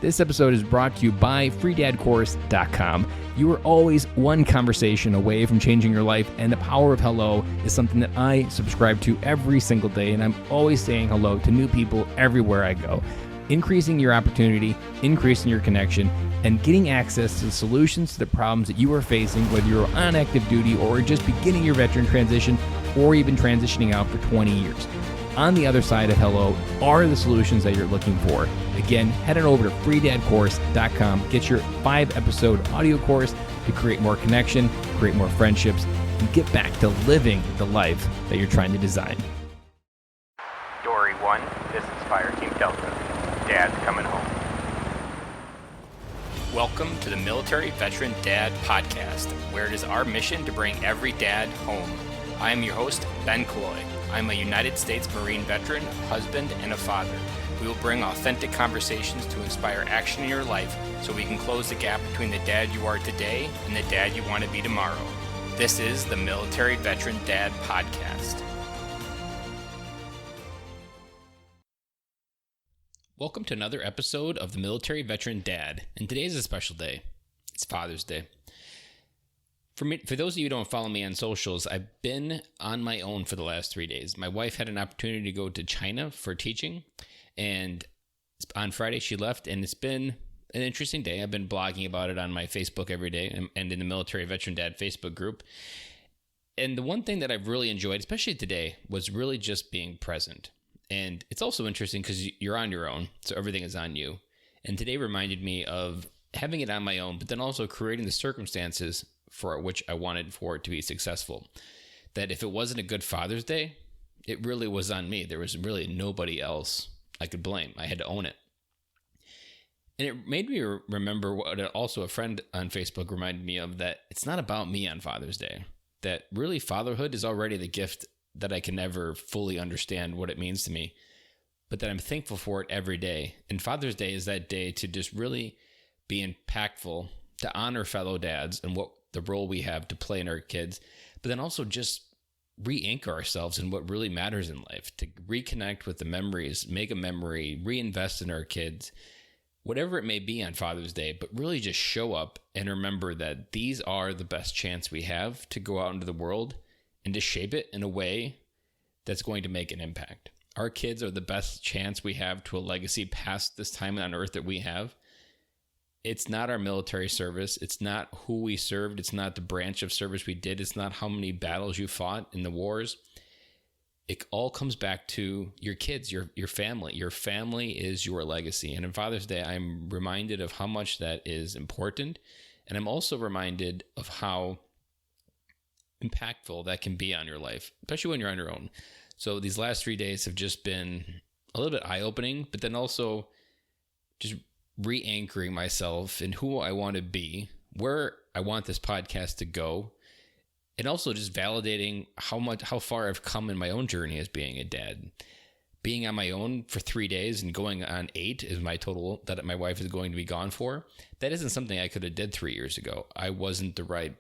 This episode is brought to you by freedadcourse.com. You are always one conversation away from changing your life, and the power of hello is something that I subscribe to every single day, and I'm always saying hello to new people everywhere I go. Increasing your opportunity, increasing your connection, and getting access to the solutions to the problems that you are facing, whether you're on active duty or just beginning your veteran transition or even transitioning out for 20 years. On the other side of hello are the solutions that you're looking for. Again, head on over to freedadcourse.com. Get your 5-episode audio course to create more connection, create more friendships, and get back to living the life that you're trying to design. Dory 1, this is Fire Team Delta. Dad's coming home. Welcome to the Military Veteran Dad Podcast, where it is our mission to bring every dad home. I am your host, Ben Killoy. I'm a United States Marine veteran, husband, and a father. We will bring authentic conversations to inspire action in your life so we can close the gap between the dad you are today and the dad you want to be tomorrow. This is the Military Veteran Dad Podcast. Welcome to another episode of the Military Veteran Dad, and today is a special day. It's Father's Day. For those of you who don't follow me on socials, I've been on my own for the last 3 days. My wife had an opportunity to go to China for teaching, and on Friday she left, and it's been an interesting day. I've been blogging about it on my Facebook every day and in the Military Veteran Dad Facebook group. And the one thing that I've really enjoyed, especially today, was really just being present. And it's also interesting because you're on your own, so everything is on you. And today reminded me of having it on my own, but then also creating the circumstances for which I wanted for it to be successful. That if it wasn't a good Father's Day, it really was on me. There was really nobody else I could blame. I had to own it. And it made me remember what also a friend on Facebook reminded me of, that it's not about me on Father's Day. That really fatherhood is already the gift that I can never fully understand what it means to me, but that I'm thankful for it every day. And Father's Day is that day to just really be impactful, to honor fellow dads and what the role we have to play in our kids, but then also just re-anchor ourselves in what really matters in life, to reconnect with the memories, make a memory, reinvest in our kids, whatever it may be on Father's Day, but really just show up and remember that these are the best chance we have to go out into the world and to shape it in a way that's going to make an impact. Our kids are the best chance we have to a legacy past this time on earth that we have. It's not our military service. It's not who we served. It's not the branch of service we did. It's not how many battles you fought in the wars. It all comes back to your kids, your family. Your family is your legacy. And on Father's Day, I'm reminded of how much that is important. And I'm also reminded of how impactful that can be on your life, especially when you're on your own. So these last 3 days have just been a little bit eye-opening, but then also just re-anchoring myself in who I want to be, where I want this podcast to go, and also just validating how far I've come in my own journey as being a dad. Being on my own for 3 days and going on 8 is my total that my wife is going to be gone for. That isn't something I could have did 3 years ago. I wasn't the right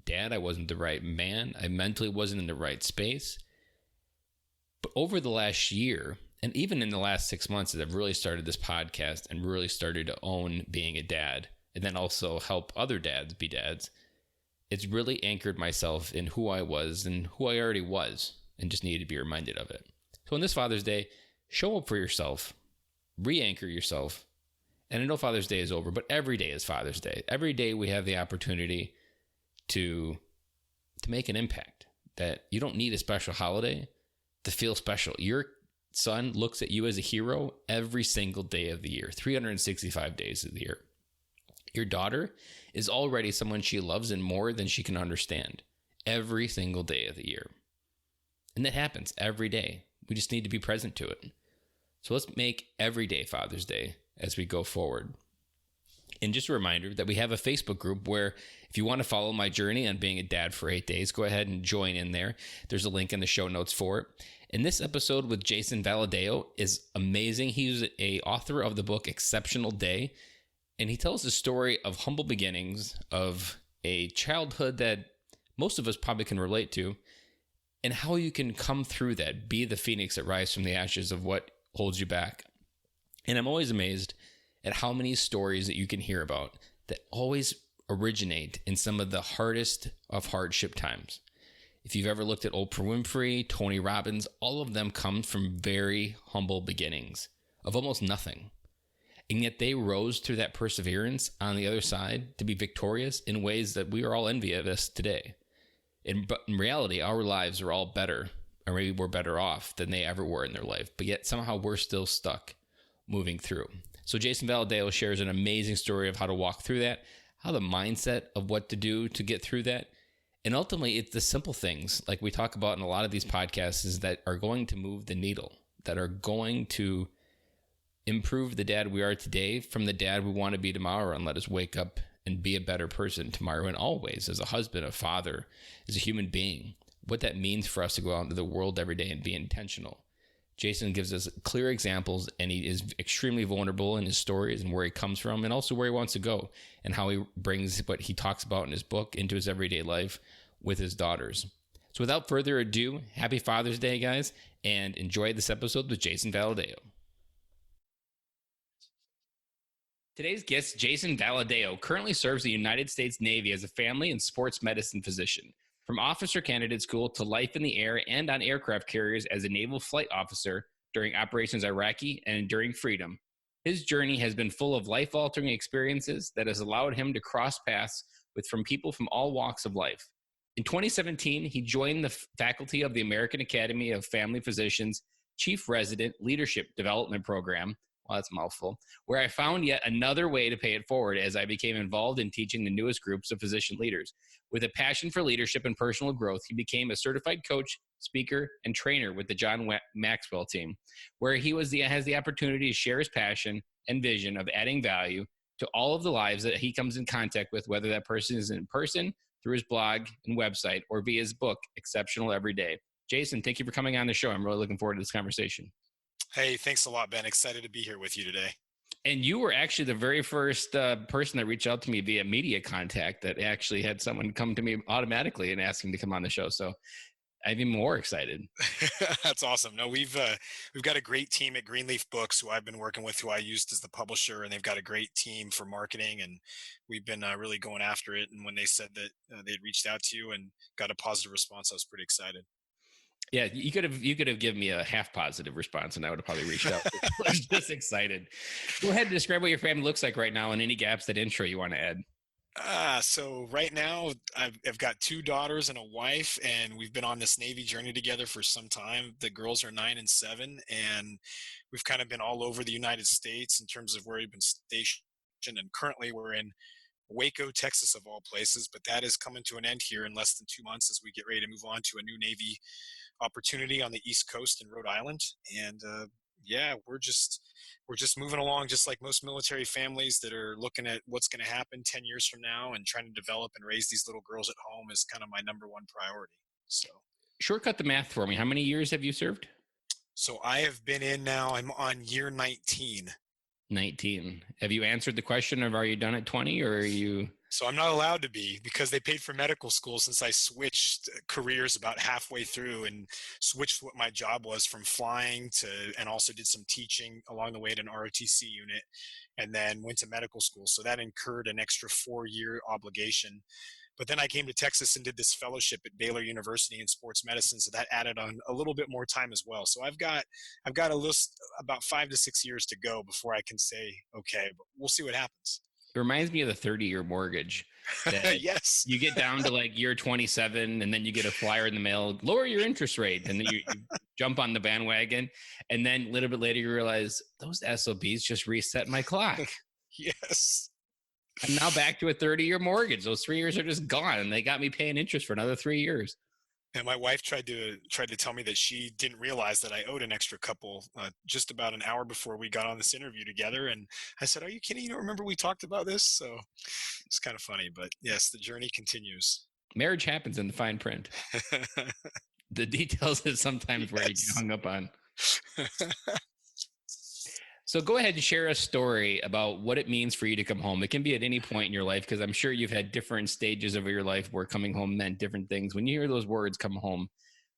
dad. I wasn't the right man. I mentally wasn't in the right space. But over the last year, and even in the last 6 months, as I've really started this podcast and really started to own being a dad, and then also help other dads be dads, it's really anchored myself in who I was and who I already was, and just needed to be reminded of it. So on this Father's Day, show up for yourself, re-anchor yourself. And I know Father's Day is over, but every day is Father's Day. Every day we have the opportunity to make an impact. That you don't need a special holiday to feel special. Your son looks at you as a hero every single day of the year, 365 days of the year. Your daughter is already someone she loves and more than she can understand every single day of the year. And that happens every day. We just need to be present to it. So let's make every day Father's Day as we go forward. And just a reminder that we have a Facebook group where if you want to follow my journey on being a dad for 8 days, go ahead and join in there. There's a link in the show notes for it. And this episode with Jason Valadao is amazing. He's an author of the book Exceptional Day. And he tells the story of humble beginnings, of a childhood that most of us probably can relate to, and how you can come through that, be the phoenix that rises from the ashes of what holds you back. And I'm always amazed at how many stories that you can hear about that always originate in some of the hardest of hardship times. If you've ever looked at Oprah Winfrey, Tony Robbins, all of them come from very humble beginnings of almost nothing. And yet they rose through that perseverance on the other side to be victorious in ways that we are all envious today. But in reality, our lives are all better, or maybe we're better off than they ever were in their life. But yet somehow we're still stuck moving through. So Jason Valadao shares an amazing story of how to walk through that, how the mindset of what to do to get through that. And ultimately, it's the simple things like we talk about in a lot of these podcasts is that are going to move the needle, that are going to improve the dad we are today from the dad we want to be tomorrow and let us wake up and be a better person tomorrow and always as a husband, a father, as a human being, what that means for us to go out into the world every day and be intentional. Jason gives us clear examples, and he is extremely vulnerable in his stories and where he comes from and also where he wants to go and how he brings what he talks about in his book into his everyday life with his daughters. So without further ado, happy Father's Day, guys, and enjoy this episode with Jason Valadao. Today's guest, Jason Valadao, currently serves the United States Navy as a family and sports medicine physician. From officer candidate school to life in the air and on aircraft carriers as a naval flight officer during Operations Iraqi and Enduring Freedom, his journey has been full of life-altering experiences that has allowed him to cross paths with people from all walks of life. In 2017, he joined the faculty of the American Academy of Family Physicians Chief Resident Leadership Development Program. Well, that's a mouthful, where I found yet another way to pay it forward as I became involved in teaching the newest groups of physician leaders. With a passion for leadership and personal growth, he became a certified coach, speaker, and trainer with the John Maxwell team, where he has the opportunity to share his passion and vision of adding value to all of the lives that he comes in contact with, whether that person is in person, through his blog and website, or via his book, Exceptional Every Day. Jason, thank you for coming on the show. I'm really looking forward to this conversation. Hey, thanks a lot, Ben. Excited to be here with you today. And you were actually the very first person that reached out to me via media contact that actually had someone come to me automatically and asking to come on the show. So I'm even more excited. That's awesome. No, we've got a great team at Greenleaf Books who I've been working with, who I used as the publisher, and they've got a great team for marketing, and we've been really going after it. And when they said that they'd reached out to you and got a positive response, I was pretty excited. Yeah, you could have given me a half positive response, and I would have probably reached out. I was just excited. Go ahead and describe what your family looks like right now, and any gaps that intro you want to add. So right now I've got 2 daughters and a wife, and we've been on this Navy journey together for some time. The girls are 9 and 7, and we've kind of been all over the United States in terms of where we've been stationed. And currently we're in Waco, Texas, of all places, but that is coming to an end here in less than 2 months as we get ready to move on to a new Navy opportunity on the East Coast in Rhode Island. And we're just moving along, just like most military families that are looking at what's going to happen 10 years from now and trying to develop and raise these little girls at home is kind of my number one priority. So shortcut the math for me. How many years have you served? So I have been in now, I'm on year 19. 19. Have you answered the question of are you done at 20 or are you? So I'm not allowed to be, because they paid for medical school since I switched careers about halfway through and switched what my job was from flying to, and also did some teaching along the way at an ROTC unit, and then went to medical school. So that incurred an extra 4-year obligation. But then I came to Texas and did this fellowship at Baylor University in sports medicine. So that added on a little bit more time as well. So I've got a list about 5 to 6 years to go before I can say, okay, but we'll see what happens. It reminds me of the 30-year mortgage. Yes. You get down to like year 27 and then you get a flyer in the mail, lower your interest rate. And then you jump on the bandwagon. And then a little bit later, you realize those SOBs just reset my clock. Yes. I'm now back to a 30-year mortgage. Those 3 years are just gone. And they got me paying interest for another 3 years. And my wife tried to tell me that she didn't realize that I owed an extra couple just about an hour before we got on this interview together. And I said, "Are you kidding? You don't remember we talked about this?" So it's kind of funny, but yes, the journey continues. Marriage happens in the fine print. The details is sometimes where you get hung up on. So go ahead and share a story about what it means for you to come home. It can be at any point in your life, because I'm sure you've had different stages of your life where coming home meant different things. When you hear those words, come home,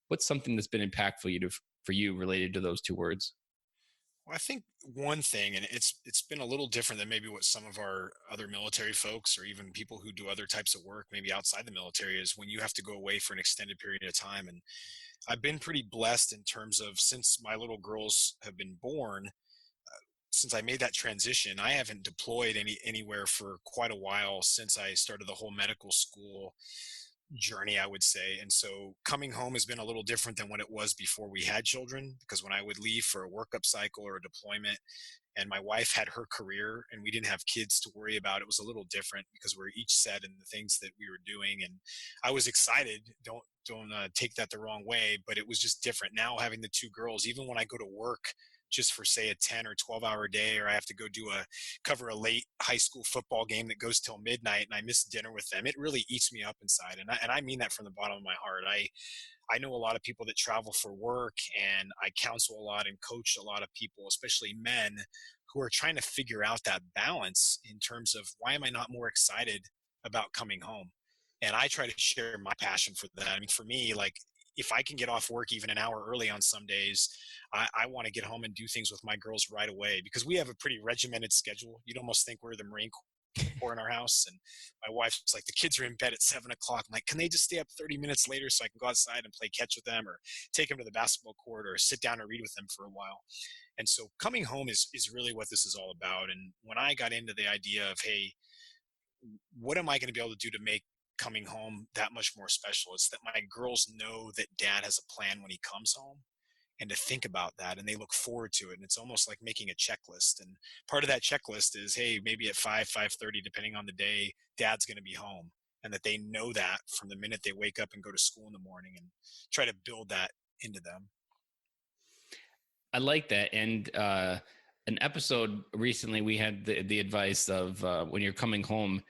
what's something that's been impactful for you related to those 2 words? Well, I think one thing, and it's been a little different than maybe what some of our other military folks or even people who do other types of work, maybe outside the military, is when you have to go away for an extended period of time. And I've been pretty blessed in terms of since my little girls have been born, since I made that transition, I haven't deployed anywhere for quite a while since I started the whole medical school journey, I would say. And so coming home has been a little different than what it was before we had children, because when I would leave for a workup cycle or a deployment, and my wife had her career and we didn't have kids to worry about, it was a little different because we are each set in the things that we were doing. And I was excited. Don't take that the wrong way, but it was just different now having the two girls. Even when I go to work just for say a 10 or 12-hour day, or I have to go do a cover a late high school football game that goes till midnight and I miss dinner with them, it really eats me up inside. And I mean that from the bottom of my heart. I know a lot of people that travel for work, and I counsel a lot and coach a lot of people, especially men, who are trying to figure out that balance in terms of why am I not more excited about coming home? And I try to share my passion for that. I mean, for me, like if I can get off work even an hour early on some days, I want to get home and do things with my girls right away because we have a pretty regimented schedule. You'd almost think we're the Marine Corps in our house. And my wife's like, the kids are in bed at 7 o'clock. I'm like, can they just stay up 30 minutes later so I can go outside and play catch with them or take them to the basketball court or sit down and read with them for a while? And so coming home is really what this is all about. And when I got into the idea of, hey, what am I going to be able to do to make coming home that much more special? It's that my girls know that dad has a plan when he comes home, and to think about that, and they look forward to it. And it's almost like making a checklist. And part of that checklist is, hey, maybe at 5:30, depending on the day, dad's going to be home, and that they know that from the minute they wake up and go to school in the morning, and try to build that into them. I like that. And an episode recently, we had the advice of when you're coming home,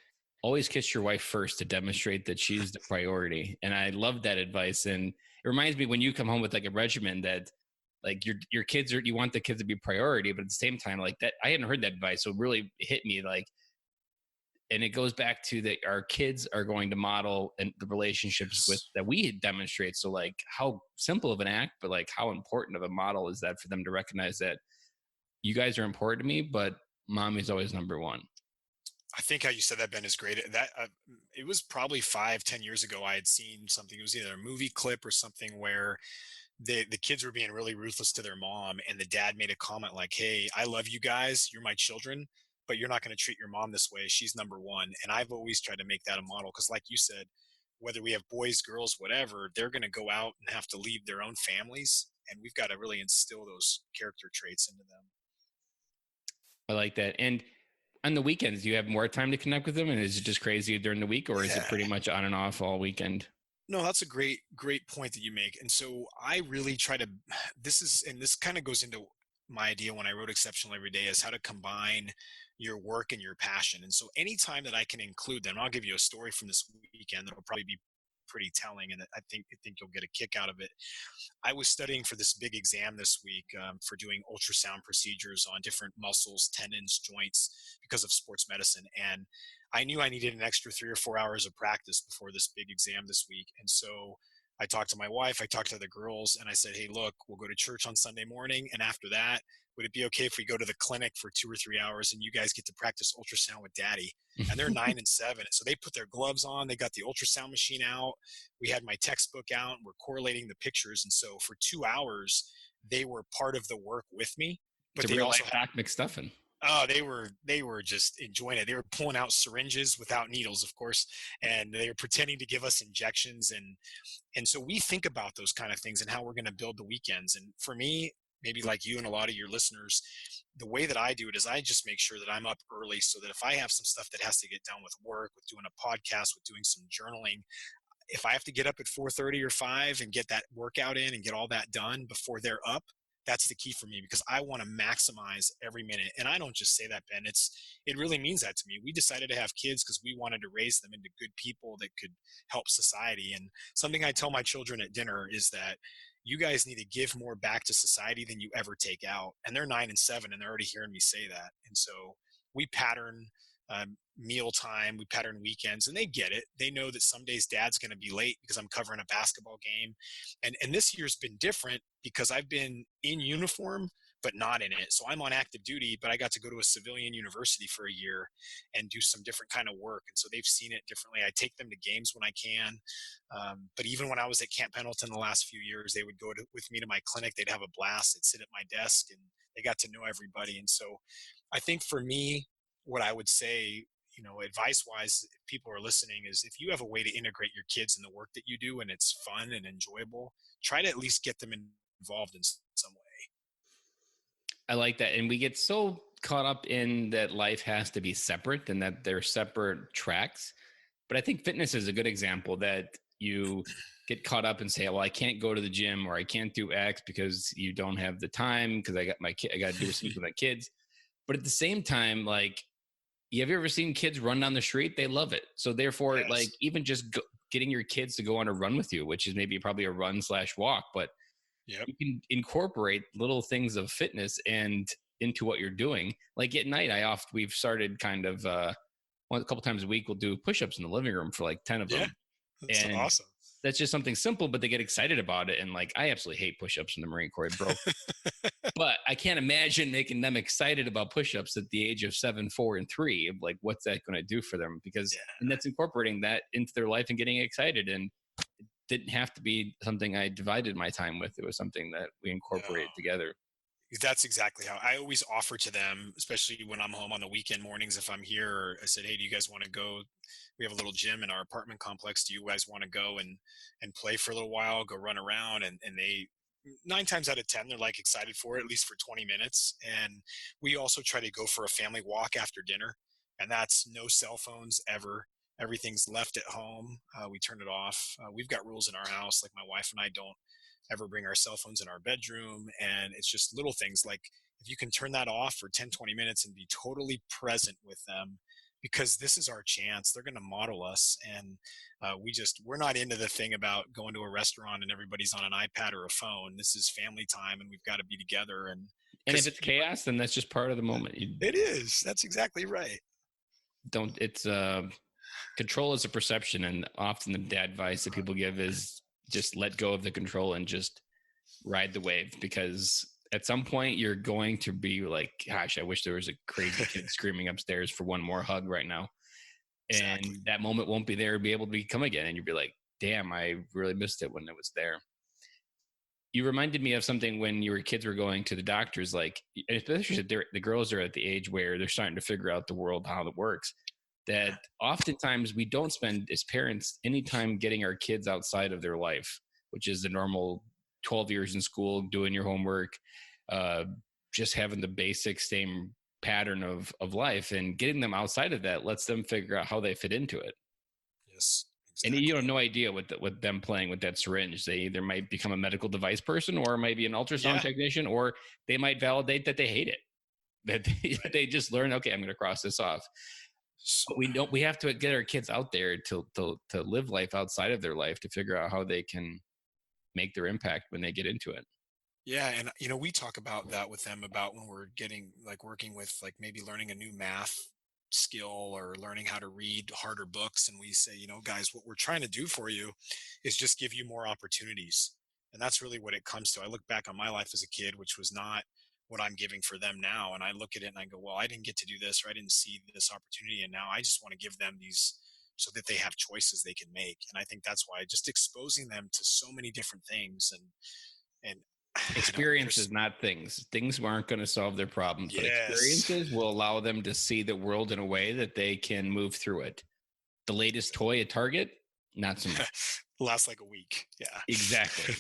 always kiss your wife first to demonstrate that she's the priority. And I love that advice. And it reminds me when you come home with like a regimen that like your kids are, you want the kids to be priority, but at the same time, like that, I hadn't heard that advice. So it really hit me like, and it goes back to that our kids are going to model and the relationships with that we demonstrate. So like how simple of an act, but like how important of a model is that for them to recognize that you guys are important to me, but mommy's always number one. I think how you said that, Ben, is great. That it was probably 5-10 years ago. I had seen something. It was either a movie clip or something where the kids were being really ruthless to their mom, and the dad made a comment like, hey, I love you guys, you're my children, but you're not going to treat your mom this way, she's number one. And I've always tried to make that a model because like you said, whether we have boys, girls, whatever, they're going to go out and have to leave their own families, and we've got to really instill those character traits into them. I like that. And on the weekends, do you have more time to connect with them? And is it just crazy during the week, or is it pretty much on and off all weekend? No, that's a great point that you make. And so I really try to, and this kind of goes into my idea when I wrote Exceptional Every Day, is how to combine your work and your passion. And so anytime that I can include them, I'll give you a story from this weekend that'll probably be pretty telling, and I think you'll get a kick out of it. I was studying for this big exam this week, for doing ultrasound procedures on different muscles, tendons, joints because of sports medicine. And I knew I needed an extra 3 or 4 hours of practice before this big exam this week. And so I talked to my wife, I talked to the girls, and I said, hey, look, we'll go to church on Sunday morning. And after that, would it be okay if we go to the clinic for 2 or 3 hours and you guys get to practice ultrasound with daddy? And they're 9 and 7. So they put their gloves on, they got the ultrasound machine out. We had my textbook out, and we're correlating the pictures. And so for 2 hours, they were part of the work with me, but It's a they real also life Doc McStuffin. oh, they were just enjoying it. They were pulling out syringes without needles, of course, and they were pretending to give us injections. And so we think about those kind of things and how we're going to build the weekends. And for me, maybe like you and a lot of your listeners, the way that I do it is I just make sure that I'm up early so that if I have some stuff that has to get done with work, with doing a podcast, with doing some journaling, if I have to get up at 4:30 or 5 and get that workout in and get all that done before they're up, that's the key for me because I want to maximize every minute. And I don't just say that, Ben. It really means that to me. We decided to have kids because we wanted to raise them into good people that could help society. And something I tell my children at dinner is that you guys need to give more back to society than you ever take out. And they're 9 and 7, and they're already hearing me say that. And so we pattern meal time, we pattern weekends, and they get it. They know that some days dad's going to be late because I'm covering a basketball game. And this year's been different because I've been in uniform, but not in it. So I'm on active duty, but I got to go to a civilian university for a year and do some different kind of work. And so they've seen it differently. I take them to games when I can. But even when I was at Camp Pendleton the last few years, they would with me to my clinic. They'd have a blast. They'd sit at my desk and they got to know everybody. And so I think for me, what I would say, advice wise, if people are listening, is if you have a way to integrate your kids in the work that you do and it's fun and enjoyable, try to at least get them involved in some way. I like that. And we get so caught up in that life has to be separate and that they're separate tracks. But I think fitness is a good example that you get caught up and say, well, I can't go to the gym or I can't do X because you don't have the time because I got my kid, I got to do something with my kids. But at the same time, like, have you ever seen kids run down the street? They love it. So therefore, Yes. like even just getting your kids to go on a run with you, which is maybe probably a run/walk, but Yep. you can incorporate little things of fitness and into what you're doing. Like at night, we've started kind of a couple times a week, we'll do push-ups in the living room for like 10 of them. Yeah. That's And awesome. that's just something simple, but they get excited about it. And like, I absolutely hate push-ups in the Marine Corps, bro. But I can't imagine making them excited about push-ups at the age of 7, 4, and 3. Like, what's that going to do for them? Because, and that's incorporating that into their life and getting excited. And it didn't have to be something I divided my time with. It was something that we incorporated together. That's exactly how I always offer to them, especially when I'm home on the weekend mornings. If I'm here, or I said, hey, do you guys want to go? We have a little gym in our apartment complex. Do you guys want to go and play for a little while, go run around? And they, 9 times out of 10, they're like excited for it, at least for 20 minutes. And we also try to go for a family walk after dinner. And that's no cell phones ever. Everything's left at home. We turn it off. We've got rules in our house. Like my wife and I don't ever bring our cell phones in our bedroom. And it's just little things like if you can turn that off for 10, 20 minutes and be totally present with them, because this is our chance. They're going to model us. And we're not into the thing about going to a restaurant and everybody's on an iPad or a phone. This is family time and we've got to be together. And if it's chaos, then that's just part of the moment. It is. That's exactly right. Control is a perception. And often the advice that people give is just let go of the control and just ride the wave, because at some point you're going to be like, gosh, I wish there was a crazy kid screaming upstairs for one more hug right now. Exactly. And that moment won't be there to be able to come again. And you'll be like, damn, I really missed it when it was there. You reminded me of something when your kids were going to the doctors, like, especially the girls are at the age where they're starting to figure out the world, how it works, that oftentimes we don't spend as parents any time getting our kids outside of their life, which is the normal 12 years in school, doing your homework, just having the basic same pattern of life, and getting them outside of that lets them figure out how they fit into it. Yes. Exactly. And you have no idea with them playing with that syringe. They either might become a medical device person or maybe an ultrasound technician, or they might validate that they hate it, that they just learn, okay, I'm going to cross this off. But we have to get our kids out there to live life outside of their life, to figure out how they can make their impact when they get into it. Yeah. And, we talk about that with them about when we're working with maybe learning a new math skill or learning how to read harder books. And we say, guys, what we're trying to do for you is just give you more opportunities. And that's really what it comes to. I look back on my life as a kid, which was not what I'm giving for them now. And I look at it and I go, well, I didn't get to do this, or I didn't see this opportunity. And now I just want to give them these so that they have choices they can make. And I think that's why just exposing them to so many different things and experiences, not things. Things aren't going to solve their problems, but experiences will allow them to see the world in a way that they can move through it. The latest toy at Target, not so much. Lasts like a week. Yeah, exactly.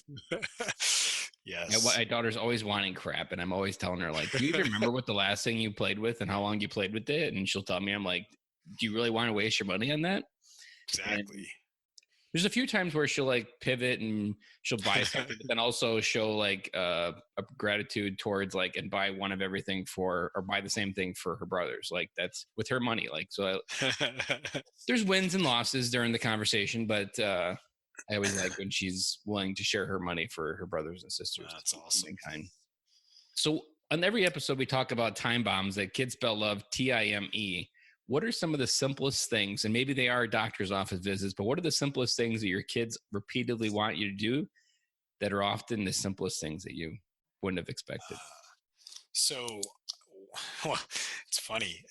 Yes. My daughter's always wanting crap, and I'm always telling her, like, do you even remember what the last thing you played with and how long you played with it? And she'll tell me, I'm like, do you really want to waste your money on that? Exactly. And there's a few times where she'll like pivot and she'll buy something, but then also show like a gratitude towards like, and buy one of everything or buy the same thing for her brothers. Like that's with her money. Like, so there's wins and losses during the conversation, but I always like when she's willing to share her money for her brothers and sisters. That's awesome. So on every episode, we talk about time bombs that kids spell love, TIME. What are some of the simplest things, and maybe they are doctor's office visits, but what are the simplest things that your kids repeatedly want you to do that are often the simplest things that you wouldn't have expected? So, well, it's funny.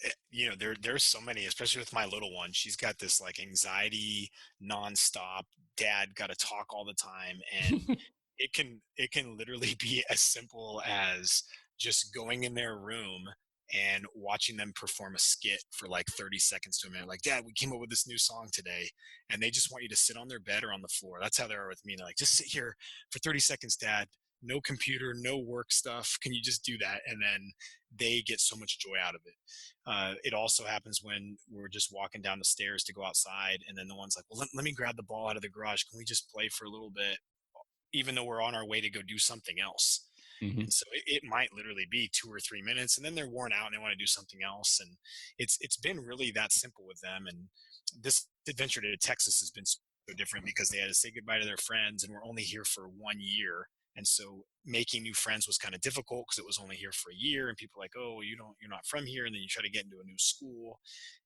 There's so many, especially with my little one. She's got this like anxiety nonstop. Dad got to talk all the time, and it can literally be as simple as just going in their room and watching them perform a skit for like 30 seconds to a minute. Like, Dad, we came up with this new song today, and they just want you to sit on their bed or on the floor. That's how they are with me. They're like, just sit here for 30 seconds, Dad. No computer, no work stuff. Can you just do that? And then they get so much joy out of it. It also happens when we're just walking down the stairs to go outside, and then the one's like, well, let me grab the ball out of the garage. Can we just play for a little bit? Even though we're on our way to go do something else. Hmm. And so it might literally be 2 or 3 minutes, and then they're worn out and they want to do something else. And it's been really that simple with them. And this adventure to Texas has been so different because they had to say goodbye to their friends, and we're only here for 1 year. And so making new friends was kind of difficult because it was only here for a year, and people are like, oh, you're not from here, and then you try to get into a new school.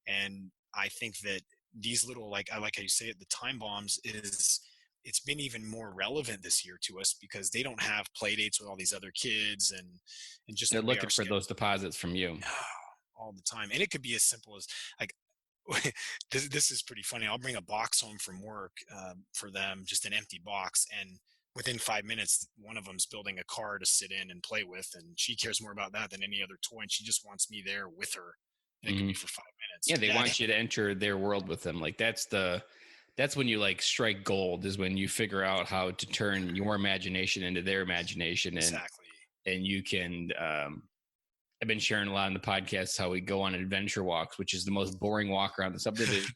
And I think that these little, like, I like how you say it, the time bombs is, it's been even more relevant this year to us because they don't have play dates with all these other kids, and just They're the way looking our for schedule those deposits from you. all the time. And it could be as simple as like, this is pretty funny. I'll bring a box home from work for them, just an empty box, and within 5 minutes, one of them's building a car to sit in and play with, and she cares more about that than any other toy, and she just wants me there with her. And it could Hmm. be for 5 minutes. Yeah, they Dad, want you to enter their world with them. Like that's when you like strike gold, is when you figure out how to turn your imagination into their imagination, exactly. and you can I've been sharing a lot in the podcast how we go on adventure walks, which is the most boring walk around the subdivision.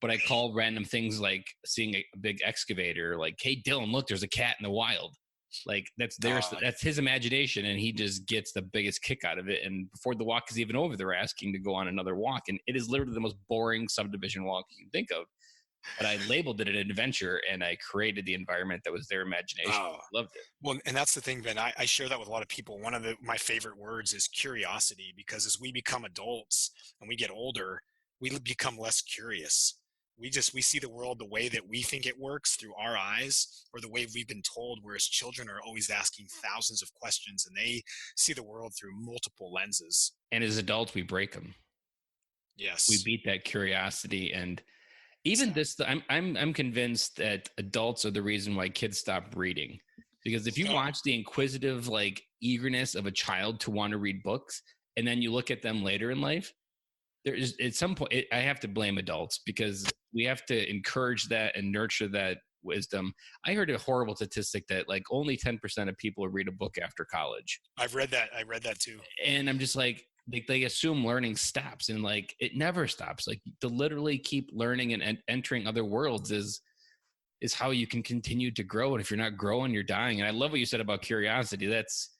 But I call random things like seeing a big excavator, like, hey, Dylan, look, there's a cat in the wild. Like that's his imagination, and he just gets the biggest kick out of it. And before the walk is even over, they're asking to go on another walk. And it is literally the most boring subdivision walk you can think of. But I labeled it an adventure, and I created the environment that was their imagination. Oh, Loved it. well, and that's the thing, Ben. I share that with a lot of people. One of my favorite words is curiosity, because as we become adults and we get older, we become less curious. We see the world the way that we think it works through our eyes, or the way we've been told, whereas children are always asking thousands of questions, and they see the world through multiple lenses. And as adults, we break them. We Yes. beat that curiosity. And even Exactly. this, I'm convinced that adults are the reason why kids stop reading. Because if you Oh, watch the inquisitive like eagerness of a child to want to read books, and then you look at them later in life, there is at some point I have to blame adults, because we have to encourage that and nurture that wisdom. I heard a horrible statistic that like only 10% of people read a book after college, I've read that. I read that too. and I'm just like, they assume learning stops, and like it never stops. Like to literally keep learning and entering other worlds is how you can continue to grow. And if you're not growing, you're dying. And I love what you said about curiosity. That's,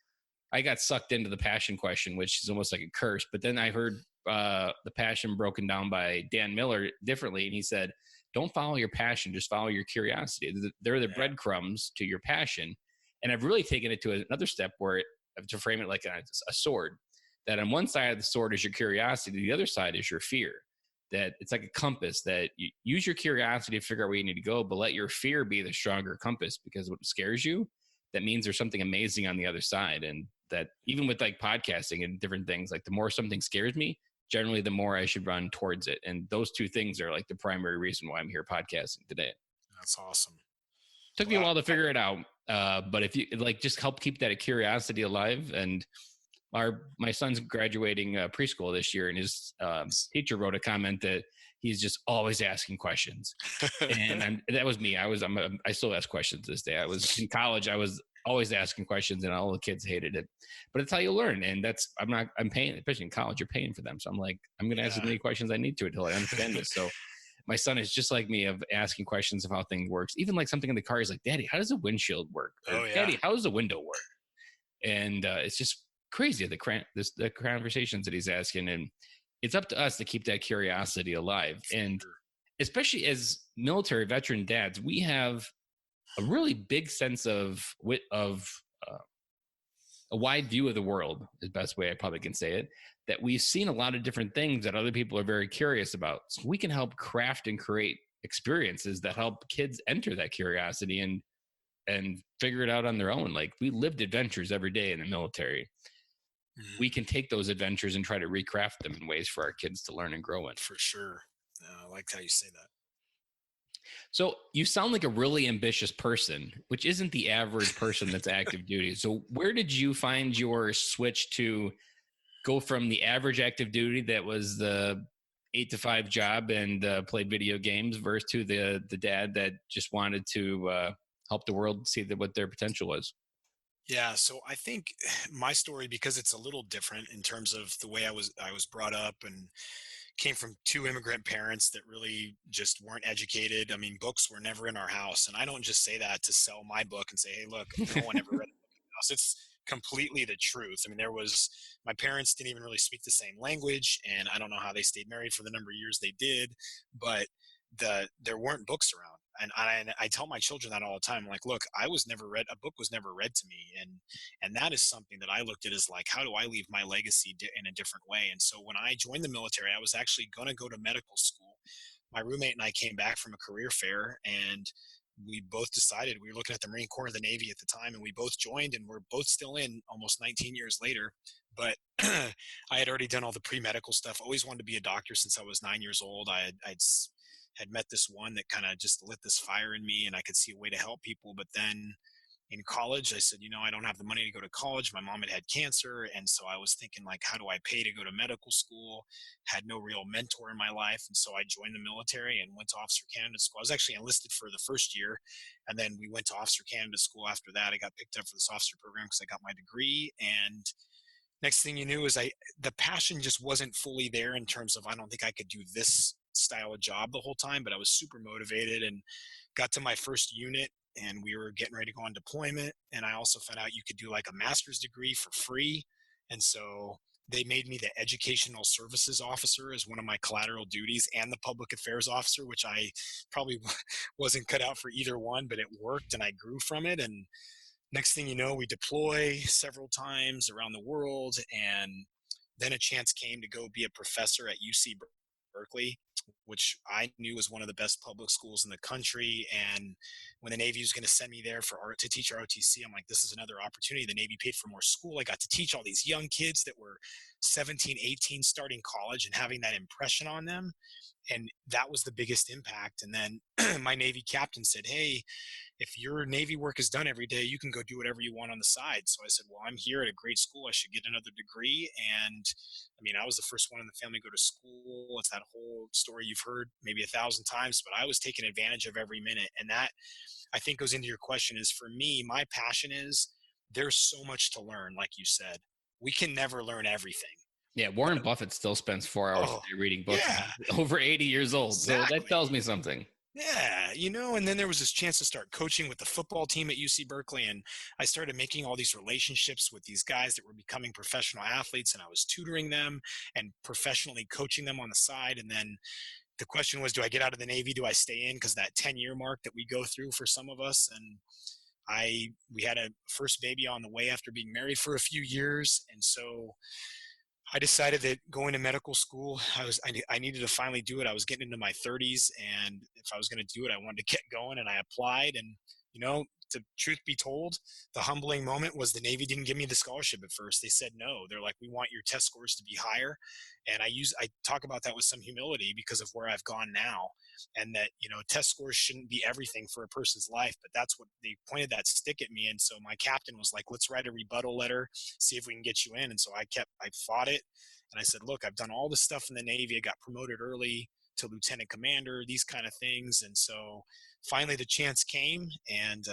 I got sucked into the passion question, which is almost like a curse. But then I heard the passion broken down by Dan Miller differently, and he said, "Don't follow your passion, just follow your curiosity. They're the Yeah. breadcrumbs to your passion." And I've really taken it to another step where to frame it like a sword. That on one side of the sword is your curiosity, the other side is your fear. That it's like a compass, that you use your curiosity to figure out where you need to go, but let your fear be the stronger compass, because what scares you, that means there's something amazing on the other side. And that even with like podcasting and different things, like the more something scares me, generally the more I should run towards it. And those two things are like the primary reason why I'm here podcasting today. That's awesome. Took me a Well, while to figure it out. But if you like, just help keep that curiosity alive. And my son's graduating preschool this year, and his teacher wrote a comment that he's just always asking questions. And that was me. I still ask questions this day. I was in college. I was always asking questions, and all the kids hated it. But it's how you learn. And I'm paying, especially in college, you're paying for them. So I'm like, I'm going to ask as many questions I need to until I understand this. So my son is just like me, of asking questions of how things works. Even like something in the car, he's like, Daddy, how does the windshield work? Or, Oh, yeah. Daddy, how does the window work? And it's just crazy, the conversations that he's asking. And it's up to us to keep that curiosity alive. And especially as military veteran dads, we have a really big sense of a wide view of the world, is the best way I probably can say it, that we've seen a lot of different things that other people are very curious about. So we can help craft and create experiences that help kids enter that curiosity and figure it out on their own. Like we lived adventures every day in the military. Mhm. we can take those adventures and try to recraft them in ways for our kids to learn and grow in. For sure. I like how you say that. So you sound like a really ambitious person, which isn't the average person that's active duty. So where did you find your switch to go from the average active duty that was the 8 to 5 job and played video games versus to the dad that just wanted to help the world see what their potential was? Yeah, so I think my story, because it's a little different in terms of the way I was brought up, and came from two immigrant parents that really just weren't educated. I mean, books were never in our house, and I don't just say that to sell my book and say, hey, look, no one ever read a book in the house. It's completely the truth. I mean, my parents didn't even really speak the same language, and I don't know how they stayed married for the number of years they did, but there weren't books around. And I tell my children that all the time. Like, look, a book was never read to me, and that is something that I looked at as like, how do I leave my legacy in a different way? And so when I joined the military, I was actually going to go to medical school. My roommate and I came back from a career fair, and we both decided, we were looking at the Marine Corps or the Navy at the time, and we both joined, and we're both still in almost 19 years later. But I had already done all the pre-medical stuff. Always wanted to be a doctor since I was 9 years old. I'd met this one that kind of just lit this fire in me, and I could see a way to help people. But then in college, I said, I don't have the money to go to college. My mom had cancer. And so I was thinking, like, how do I pay to go to medical school? Had no real mentor in my life. And so I joined the military and went to officer candidate school. I was actually enlisted for the first year. And then we went to officer candidate school after that. I got picked up for this officer program because I got my degree. And next thing you knew is the passion just wasn't fully there in terms of, I don't think I could do this style of job the whole time, but I was super motivated, and got to my first unit, and we were getting ready to go on deployment. And I also found out you could do like a master's degree for free. And so they made me the educational services officer as one of my collateral duties, and the public affairs officer, which I probably wasn't cut out for either one, but it worked and I grew from it. And next thing you know, we deploy several times around the world. And then a chance came to go be a professor at UC Berkeley, which I knew was one of the best public schools in the country. And when the Navy was going to send me there to teach ROTC, I'm like, this is another opportunity. The Navy paid for more school. I got to teach all these young kids that were 17, 18, starting college, and having that impression on them. And that was the biggest impact. And then my Navy captain said, hey, if your Navy work is done every day, you can go do whatever you want on the side. So I said, well, I'm here at a great school. I should get another degree. And I mean, I was the first one in the family to go to school. It's that whole story you've heard maybe 1,000 times, but I was taking advantage of every minute. And that, I think, goes into your question, is for me, my passion is, there's so much to learn. Like you said, we can never learn everything. Yeah, Warren Buffett still spends 4 hours a Oh, day reading books. yeah, Over 80 years old. So that exactly. tells me something. Yeah, and then there was this chance to start coaching with the football team at UC Berkeley, and I started making all these relationships with these guys that were becoming professional athletes, and I was tutoring them and professionally coaching them on the side. And then the question was, do I get out of the Navy? Do I stay in? Because that 10-year mark that we go through for some of us, and we had a first baby on the way after being married for a few years. And so I decided that going to medical school, I needed to finally do it. I was getting into my 30s, and if I was going to do it, I wanted to get going. And I applied, and to truth be told, the humbling moment was the Navy didn't give me the scholarship at first. They said no. They're like, we want your test scores to be higher. And I talk about that with some humility because of where I've gone now, and that test scores shouldn't be everything for a person's life, but that's what they pointed that stick at me. And so my captain was like, let's write a rebuttal letter, see if we can get you in. And so I fought it, and I said, look, I've done all this stuff in the Navy. I got promoted early to lieutenant commander, these kind of things. And so finally the chance came, and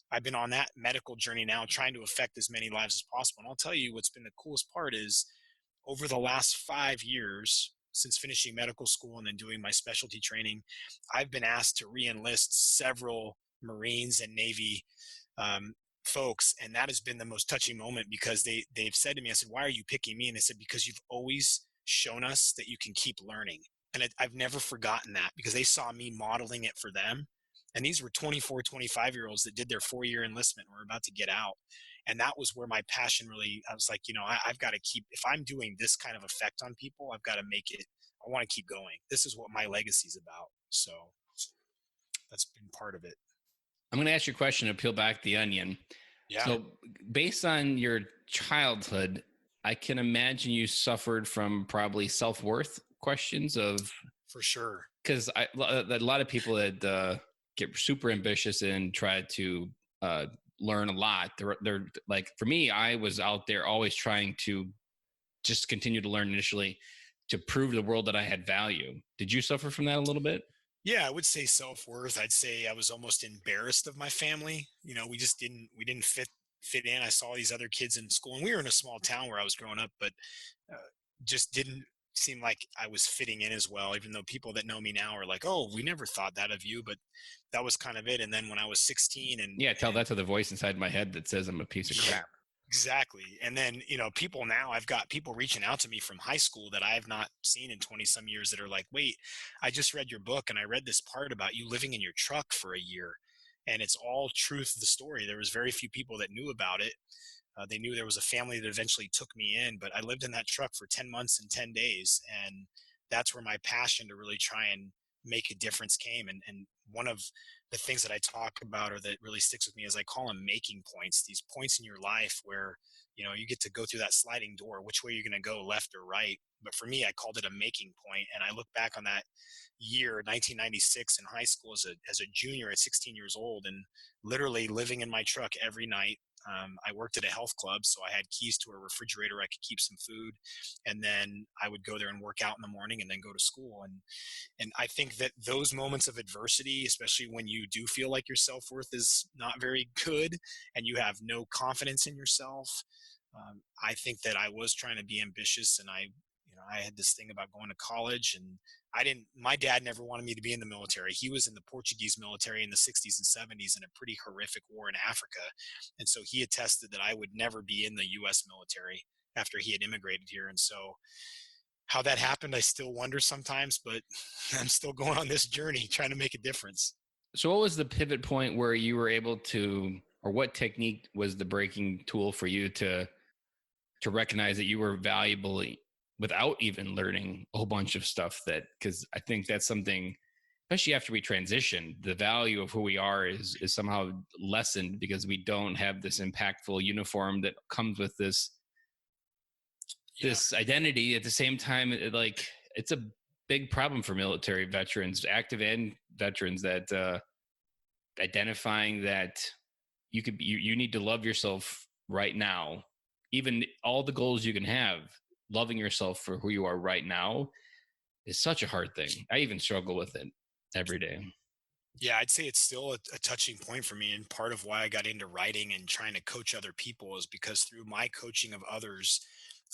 I've been on that medical journey now, trying to affect as many lives as possible. And I'll tell you, what's been the coolest part is, over the last 5 years, since finishing medical school and then doing my specialty training, I've been asked to re-enlist several Marines and Navy folks. And that has been the most touching moment, because they've said to me, I said, why are you picking me? And they said, because you've always shown us that you can keep learning. And I've never forgotten that, because they saw me modeling it for them. And these were 24, 25-year-olds that did their 4-year enlistment and were about to get out. And that was where my passion really, I was like, I've got to keep, if I'm doing this kind of effect on people, I've got to make it, I want to keep going. This is what my legacy is about. So that's been part of it. I'm going to ask you a question to peel back the onion. Yeah. So based on your childhood, I can imagine you suffered from probably self-worth questions of, For sure. because a lot of people that get super ambitious and try to uh, learn a lot. They're like, for me, I was out there always trying to just continue to learn initially to prove to the world that I had value. Did you suffer from that a little bit? Yeah, I would say self-worth. I'd say I was almost embarrassed of my family. We just didn't fit in. I saw these other kids in school, and we were in a small town where I was growing up, but uh, just didn't seem like I was fitting in as well, even though people that know me now are like, "Oh, we never thought that of you," but that was kind of it. And then when I was 16 Yeah, tell and that to the voice inside my head that says I'm a piece of yeah, crap. exactly. And then, people now, I've got people reaching out to me from high school that I have not seen in 20 some years that are like, wait, I just read your book and I read this part about you living in your truck for a year. And it's all truth of the story. There was very few people that knew about it. They knew there was a family that eventually took me in, but I lived in that truck for 10 months and 10 days. And that's where my passion to really try and make a difference came. And one of the things that I talk about or that really sticks with me is I call them making points, these points in your life where, you get to go through that sliding door, which way you're going to go, left or right. But for me, I called it a making point. And I look back on that year, 1996 in high school as a junior at 16 years old and literally living in my truck every night. I worked at a health club, so I had keys to a refrigerator. I could keep some food, and then I would go there and work out in the morning, and then go to school. And I think that those moments of adversity, especially when you do feel like your self worth is not very good, and you have no confidence in yourself, I think that I was trying to be ambitious, and I had this thing about going to college, and I didn't. My dad never wanted me to be in the military. He was in the Portuguese military in the 60s and 70s in a pretty horrific war in Africa, and so he attested that I would never be in the U.S. military after he had immigrated here. And so, how that happened, I still wonder sometimes, but I'm still going on this journey trying to make a difference. So, what was the pivot point where you were able to, or what technique was the breaking tool for you to recognize that you were valuable without even learning a whole bunch of stuff? That, because I think that's something, especially after we transition, the value of who we are is somehow lessened because we don't have this impactful uniform that comes with Yeah. this identity. At the same time, it's a big problem for military veterans, active and veterans, that identifying that you need to love yourself right now. Even all the goals you can have, loving yourself for who you are right now is such a hard thing. I even struggle with it every day. Yeah, I'd say it's still a touching point for me. And part of why I got into writing and trying to coach other people is because through my coaching of others,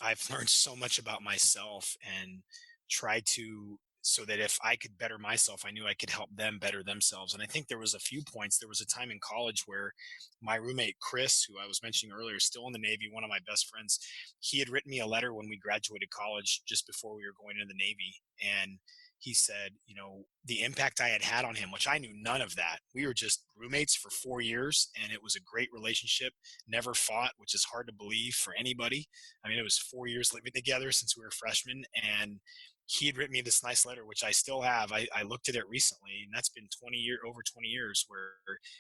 I've learned so much about myself and tried to, so that if I could better myself, I knew I could help them better themselves. And I think there was a few points. There was a time in college where my roommate, Chris, who I was mentioning earlier, still in the Navy, one of my best friends, he had written me a letter when we graduated college just before we were going into the Navy. And he said, the impact I had had on him, which I knew none of that. We were just roommates for 4 years, and it was a great relationship. Never fought, which is hard to believe for anybody. I mean, it was 4 years living together since we were freshmen, and he had written me this nice letter, which I still have. I looked at it recently, and that's been over 20 years, where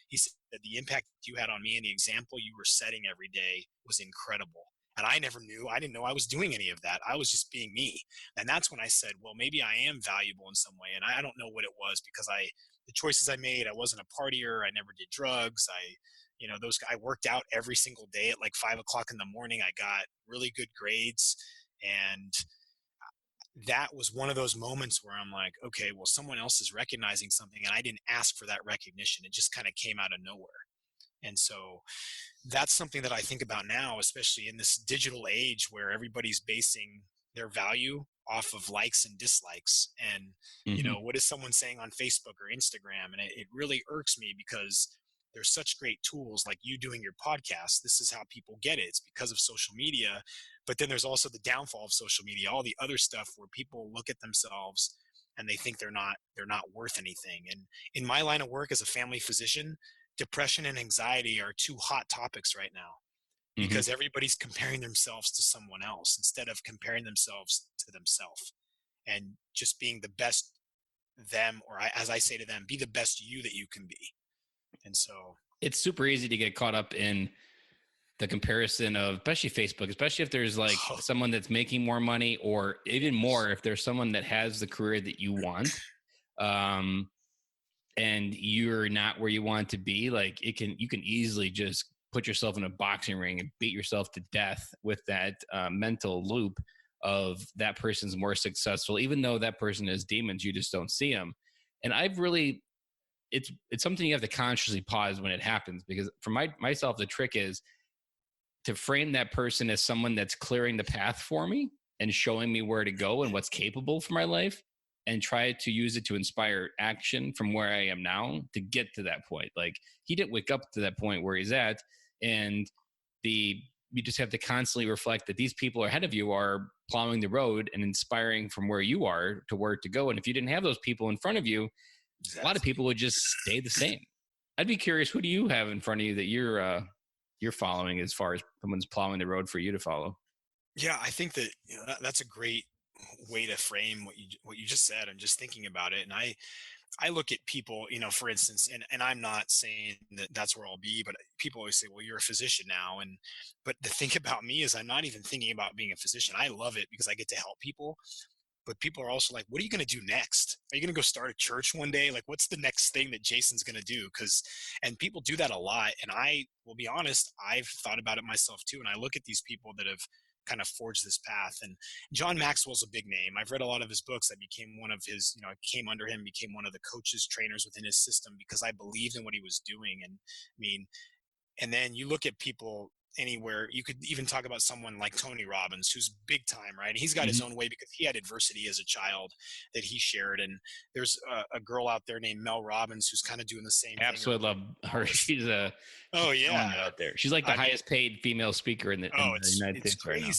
he said the impact you had on me and the example you were setting every day was incredible. And I never knew, I didn't know I was doing any of that. I was just being me. And that's when I said, well, maybe I am valuable in some way. And I don't know what it was, because the choices I made, I wasn't a partier. I never did drugs. I worked out every single day at like 5 o'clock in the morning. I got really good grades. And that was one of those moments where I'm like, okay, well, someone else is recognizing something, and I didn't ask for that recognition. It just kind of came out of nowhere. And so that's something that I think about now, especially in this digital age where everybody's basing their value off of likes and dislikes. And, Mm-hmm. what is someone saying on Facebook or Instagram? And it really irks me, because there's such great tools like you doing your podcast. This is how people get it. It's because of social media. But then there's also the downfall of social media, all the other stuff where people look at themselves and they think they're not worth anything. And in my line of work as a family physician, depression and anxiety are two hot topics right now, Mm-hmm. because everybody's comparing themselves to someone else instead of comparing themselves to themselves and just being the best them, or as I say to them, be the best you that you can be. And so, It's super easy to get caught up in the comparison of, especially Facebook, especially if there's like someone that's making more money, or even more if there's someone that has the career that you want, and you're not where you want to be. Like you can easily just put yourself in a boxing ring and beat yourself to death with that mental loop of that person's more successful, even though that person has demons, you just don't see them. And I've really, it's something you have to consciously pause when it happens, because for myself, the trick is to frame that person as someone that's clearing the path for me and showing me where to go and what's capable for my life, and try to use it to inspire action from where I am now to get to that point. Like, he didn't wake up to that point where he's at. And you just have to constantly reflect that these people ahead of you are plowing the road and inspiring from where you are to where to go. And if you didn't have those people in front of you, a lot of people would just stay the same. I'd be curious, who do you have in front of you that you're following as far as someone's plowing the road for you to follow? Yeah, I think that, that's a great way to frame what you just said. I'm just thinking about it, and I look at people, for instance, and I'm not saying that that's where I'll be, but people always say, well, you're a physician now. But the thing about me is I'm not even thinking about being a physician. I love it because I get to help people. But people are also like, what are you going to do next? Are you going to go start a church one day? Like, what's the next thing that Jason's going to do? And people do that a lot. And I will be honest, I've thought about it myself too. And I look at these people that have kind of forged this path. And John Maxwell's a big name. I've read a lot of his books. I became one of his, I came under him, became one of the coaches, trainers within his system because I believed in what he was doing. And I mean, and then you look at people anywhere. You could even talk about someone like Tony Robbins, who's big time, right? And he's got his own way because he had adversity as a child that he shared. And there's a girl out there named Mel Robbins who's kind of doing the same thing. Absolutely love her. She's out there. She's like the highest paid female speaker in the United States right now.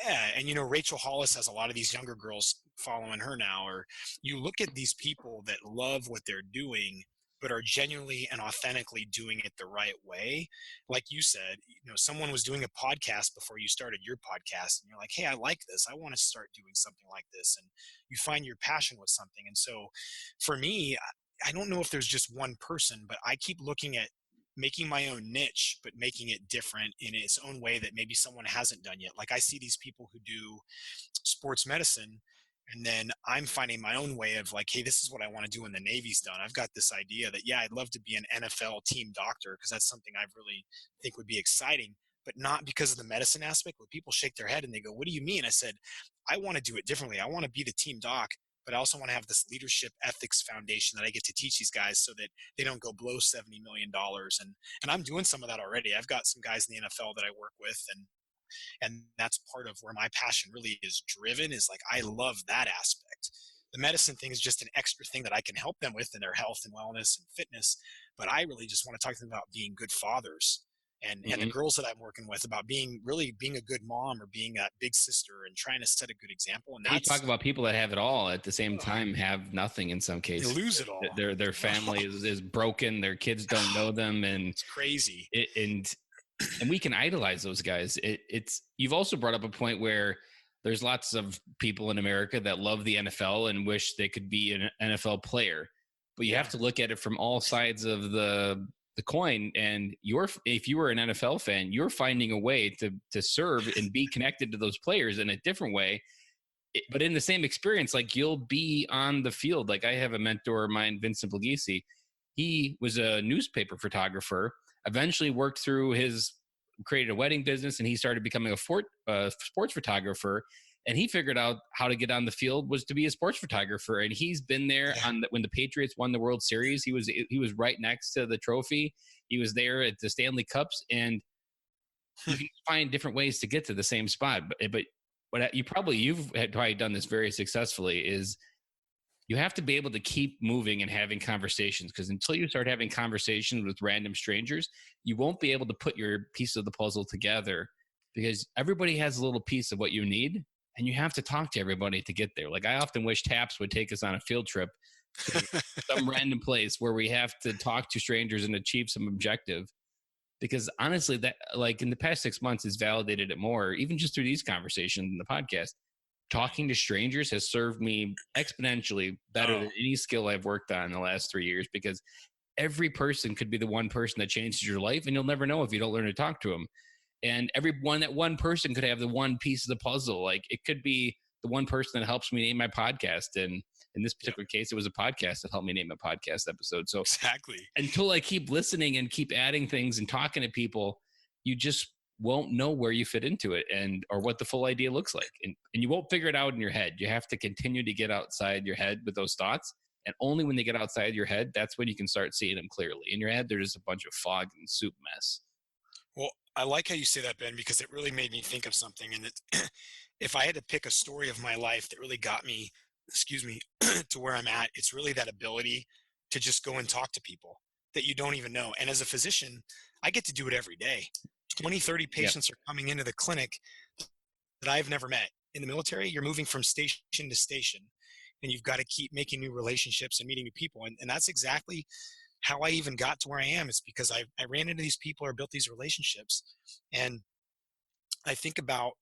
Yeah. And Rachel Hollis has a lot of these younger girls following her now. Or you look at these people that love what they're doing, but are genuinely and authentically doing it the right way. Like you said, someone was doing a podcast before you started your podcast, and you're like, hey, I like this. I want to start doing something like this. And you find your passion with something. And so for me, I don't know if there's just one person, but I keep looking at making my own niche, but making it different in its own way that maybe someone hasn't done yet. Like, I see these people who do sports medicine, and then I'm finding my own way of like, hey, this is what I want to do when the Navy's done. I've got this idea that, yeah, I'd love to be an NFL team doctor because that's something I really think would be exciting, but not because of the medicine aspect. Where people shake their head and they go, what do you mean? I said, I want to do it differently. I want to be the team doc, but I also want to have this leadership ethics foundation that I get to teach these guys so that they don't go blow $70 million. And I'm doing some of that already. I've got some guys in the NFL that I work with, and that's part of where my passion really is driven, is like, I love that aspect. The medicine thing is just an extra thing that I can help them with in their health and wellness and fitness. But I really just want to talk to them about being good fathers, and the girls that I'm working with about being a good mom or being a big sister and trying to set a good example. And you talk about people that have it all at the same time, have nothing in some cases. They lose it all. Their family is broken. Their kids don't know them. And it's crazy. And we can idolize those guys. You've also brought up a point where there's lots of people in America that love the NFL and wish they could be an NFL player, but you have to look at it from all sides of the coin. And if you were an NFL fan, you're finding a way to serve and be connected to those players in a different way. But in the same experience, like, you'll be on the field. Like, I have a mentor of mine, Vincent Blagisi. He was a newspaper photographer, eventually worked through created a wedding business, and he started becoming a sports photographer. And he figured out how to get on the field was to be a sports photographer. And he's been there when the Patriots won the World Series. He was right next to the trophy. He was there at the Stanley Cups, and you can find different ways to get to the same spot. But what you've probably done this very successfully is you have to be able to keep moving and having conversations, because until you start having conversations with random strangers, you won't be able to put your piece of the puzzle together, because everybody has a little piece of what you need, and you have to talk to everybody to get there. Like, I often wish TAPS would take us on a field trip to some random place where we have to talk to strangers and achieve some objective. Because honestly, that, like, in the past 6 months has validated it more, even just through these conversations in the podcast. Talking to strangers has served me exponentially better than any skill I've worked on in the last 3 years, because every person could be the one person that changes your life, and you'll never know if you don't learn to talk to them. And that one person could have the one piece of the puzzle. Like it could be the one person that helps me name my podcast. And in this particular case, it was a podcast that helped me name a podcast episode. So exactly, until I keep listening and keep adding things and talking to people, you just won't know where you fit into it or what the full idea looks like. And you won't figure it out in your head. You have to continue to get outside your head with those thoughts. And only when they get outside your head, that's when you can start seeing them clearly. In your head, they're just a bunch of fog and soup mess. Well, I like how you say that, Ben, because it really made me think of something. And if I had to pick a story of my life that really got me, to where I'm at, it's really that ability to just go and talk to people that you don't even know. And as a physician, I get to do it every day. 20, 30 patients are coming into the clinic that I've never met. In the military, you're moving from station to station, and you've got to keep making new relationships and meeting new people. And that's exactly how I even got to where I am. It's because I ran into these people or built these relationships. And I think about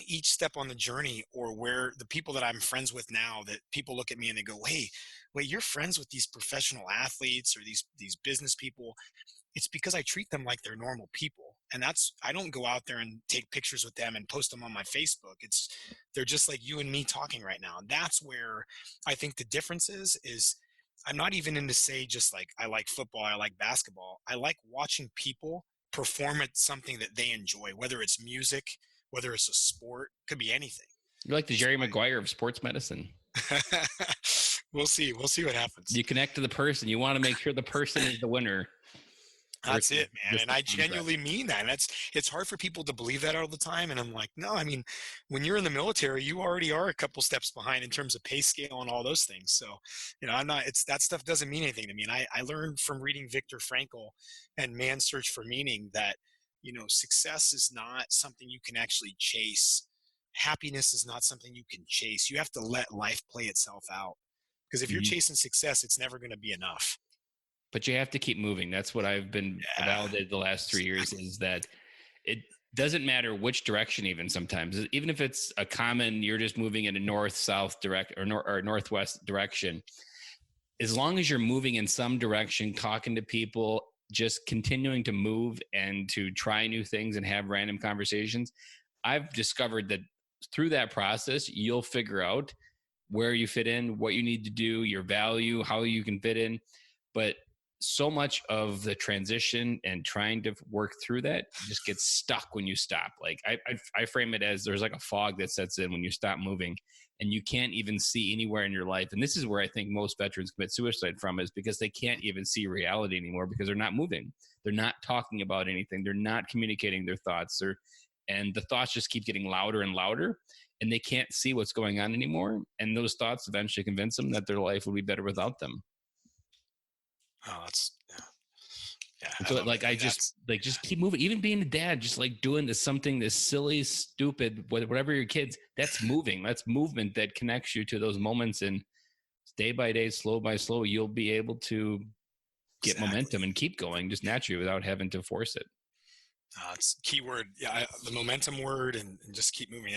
each step on the journey, or where the people that I'm friends with now, that people look at me and they go, hey, wait, you're friends with these professional athletes or these business people. It's because I treat them like they're normal people. And I don't go out there and take pictures with them and post them on my Facebook. They're just like you and me talking right now. And that's where I think the difference is I'm not even into say just like, I like football, I like basketball. I like watching people perform at something that they enjoy, whether it's music, whether it's a sport, could be anything. You're like the Jerry Maguire of sports medicine. We'll see what happens. You connect to the person. You want to make sure the person is the winner. That's it, man. And I genuinely mean that. And it's hard for people to believe that all the time. And I'm like, no, I mean, when you're in the military, you already are a couple steps behind in terms of pay scale and all those things. So, that stuff doesn't mean anything to me. And I learned from reading Viktor Frankl and Man's Search for Meaning that, success is not something you can actually chase. Happiness is not something you can chase. You have to let life play itself out. Because if you're chasing success, it's never going to be enough. But you have to keep moving. That's what I've been validated the last 3 years, is that it doesn't matter which direction, even sometimes, even if it's a common, you're just moving in a north-south or northwest direction. As long as you're moving in some direction, talking to people, just continuing to move and to try new things and have random conversations, I've discovered that through that process, you'll figure out where you fit in, what you need to do, your value, how you can fit in. But so much of the transition and trying to work through that just gets stuck when you stop. Like I frame it as there's like a fog that sets in when you stop moving, and you can't even see anywhere in your life. And this is where I think most veterans commit suicide from, is because they can't even see reality anymore, because they're not moving. They're not talking about anything. They're not communicating their thoughts, and the thoughts just keep getting louder and louder, and they can't see what's going on anymore. And those thoughts eventually convince them that their life would be better without them. Oh, that's So just keep moving. Even being a dad, just like doing this silly, stupid, whatever your kids, that's moving. That's movement that connects you to those moments. And day by day, slow by slow, you'll be able to get momentum and keep going just naturally without having to force it. It's keyword. Yeah. The momentum word, and just keep moving.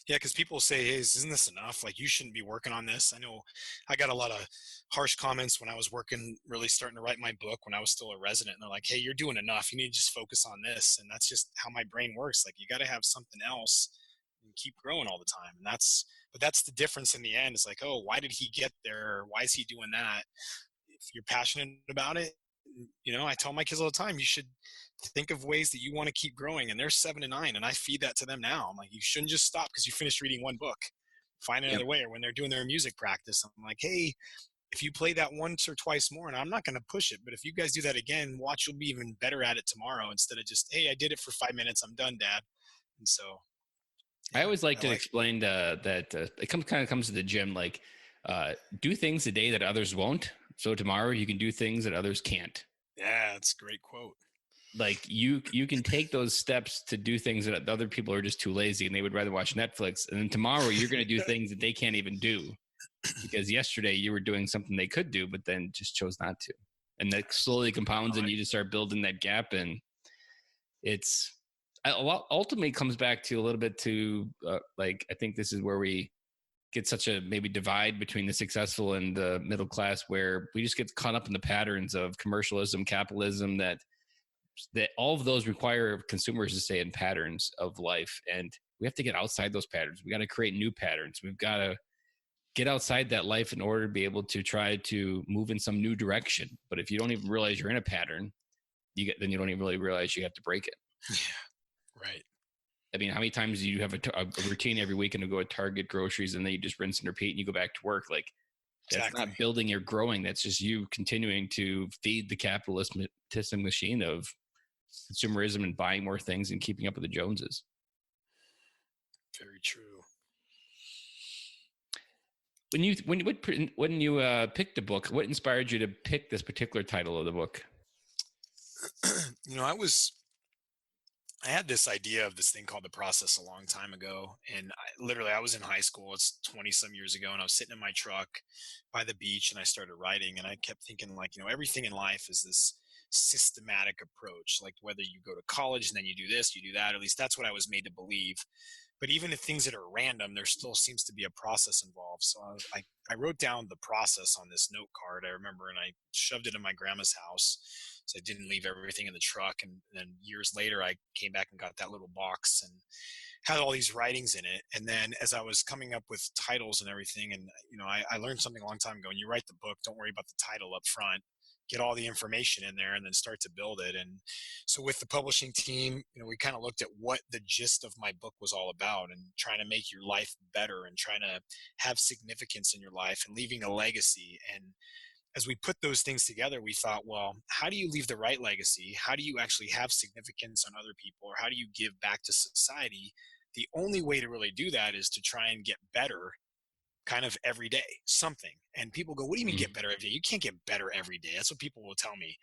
Because people say, hey, isn't this enough? Like, you shouldn't be working on this. I know I got a lot of harsh comments when I was really starting to write my book when I was still a resident. And they're like, hey, you're doing enough. You need to just focus on this. And that's just how my brain works. Like, you got to have something else and keep growing all the time. And that's the difference in the end. It's like, oh, why did he get there? Why is he doing that? If you're passionate about it, I tell my kids all the time, you should think of ways that you want to keep growing. And they're 7 and 9, and I feed that to them now. I'm like, you shouldn't just stop because you finished reading one book. Find another way. Or when they're doing their music practice, I'm like, hey, if you play that once or twice more, and I'm not going to push it, but if you guys do that again, watch, you'll be even better at it tomorrow, instead of just, hey, I did it for 5 minutes, I'm done, Dad. And so I always like to explain that it comes to the gym, like do things a day that others won't. So tomorrow you can do things that others can't. Yeah, that's a great quote. Like you can take those steps to do things that other people are just too lazy and they would rather watch Netflix. And then tomorrow you're going to do things that they can't even do, because yesterday you were doing something they could do, but then just chose not to. And that slowly compounds, and you just start building that gap. And it's ultimately comes back to a little bit to I think this is where we get such a maybe divide between the successful and the middle class, where we just get caught up in the patterns of commercialism, capitalism, that that all of those require consumers to stay in patterns of life. And we have to get outside those patterns. We got to create new patterns. We've got to get outside that life in order to be able to try to move in some new direction. But if you don't even realize you're in a pattern, then you don't even really realize you have to break it. Yeah, right. I mean, how many times do you have a routine every weekend to go to Target, groceries, and then you just rinse and repeat and you go back to work? Like, that's not building or growing. That's just you continuing to feed the capitalist machine of consumerism and buying more things and keeping up with the Joneses. Very true. When you picked the book, what inspired you to pick this particular title of the book? I had this idea of this thing called The Process a long time ago. And I was in high school. It's 20 some years ago. And I was sitting in my truck by the beach and I started writing. And I kept thinking, like, everything in life is this systematic approach. Like, whether you go to college and then you do this, you do that, at least that's what I was made to believe. But even if things that are random, there still seems to be a process involved. So I wrote down the process on this note card, I remember, and I shoved it in my grandma's house. So I didn't leave everything in the truck. And then years later, I came back and got that little box and had all these writings in it. And then as I was coming up with titles and everything, and I learned something a long time ago. When you write the book, don't worry about the title up front. Get all the information in there and then start to build it. And so with the publishing team, we kind of looked at what the gist of my book was all about, and trying to make your life better and trying to have significance in your life and leaving a legacy. And as we put those things together, we thought, well, how do you leave the right legacy? How do you actually have significance on other people? Or how do you give back to society? The only way to really do that is to try and get better kind of every day, something. And people go, what do you mean get better every day? You can't get better every day. That's what people will tell me.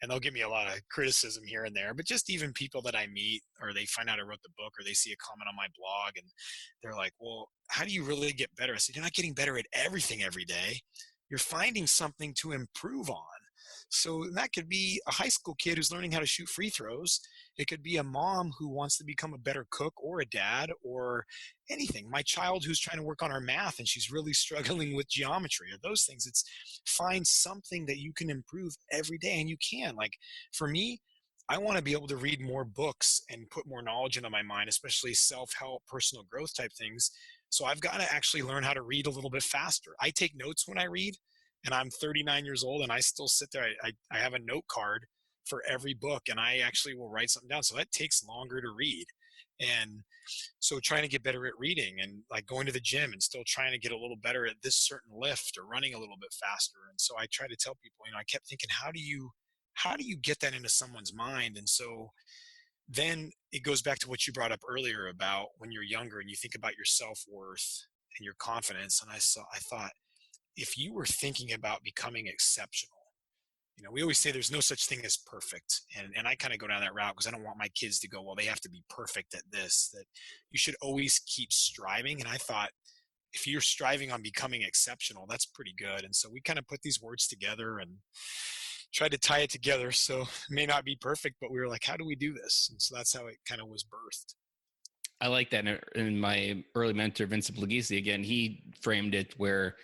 And they'll give me a lot of criticism here and there, but just even people that I meet, or they find out I wrote the book, or they see a comment on my blog and they're like, well, how do you really get better? I said, you're not getting better at everything every day. You're finding something to improve on. So that could be a high school kid who's learning how to shoot free throws. It could be a mom who wants to become a better cook, or a dad, or anything. My child who's trying to work on her math and she's really struggling with geometry, or those things. It's find something that you can improve every day, and you can. Like, for me, I want to be able to read more books and put more knowledge into my mind, especially self-help, personal growth type things. So I've got to actually learn how to read a little bit faster. I take notes when I read, and I'm 39 years old and I still sit there. I have a note card for every book, and I actually will write something down. So that takes longer to read. And so trying to get better at reading, and like going to the gym and still trying to get a little better at this certain lift, or running a little bit faster. And so I try to tell people, I kept thinking, how do you get that into someone's mind? And so then it goes back to what you brought up earlier about when you're younger and you think about your self-worth and your confidence. And I thought, if you were thinking about becoming exceptional, we always say there's no such thing as perfect. And I kind of go down that route because I don't want my kids to go, well, they have to be perfect at this, that you should always keep striving. And I thought, if you're striving on becoming exceptional, that's pretty good. And so we kind of put these words together and tried to tie it together. So it may not be perfect, but we were like, how do we do this? And so that's how it kind of was birthed. I like that. In my early mentor, Vincent Plagisi, again, he framed it where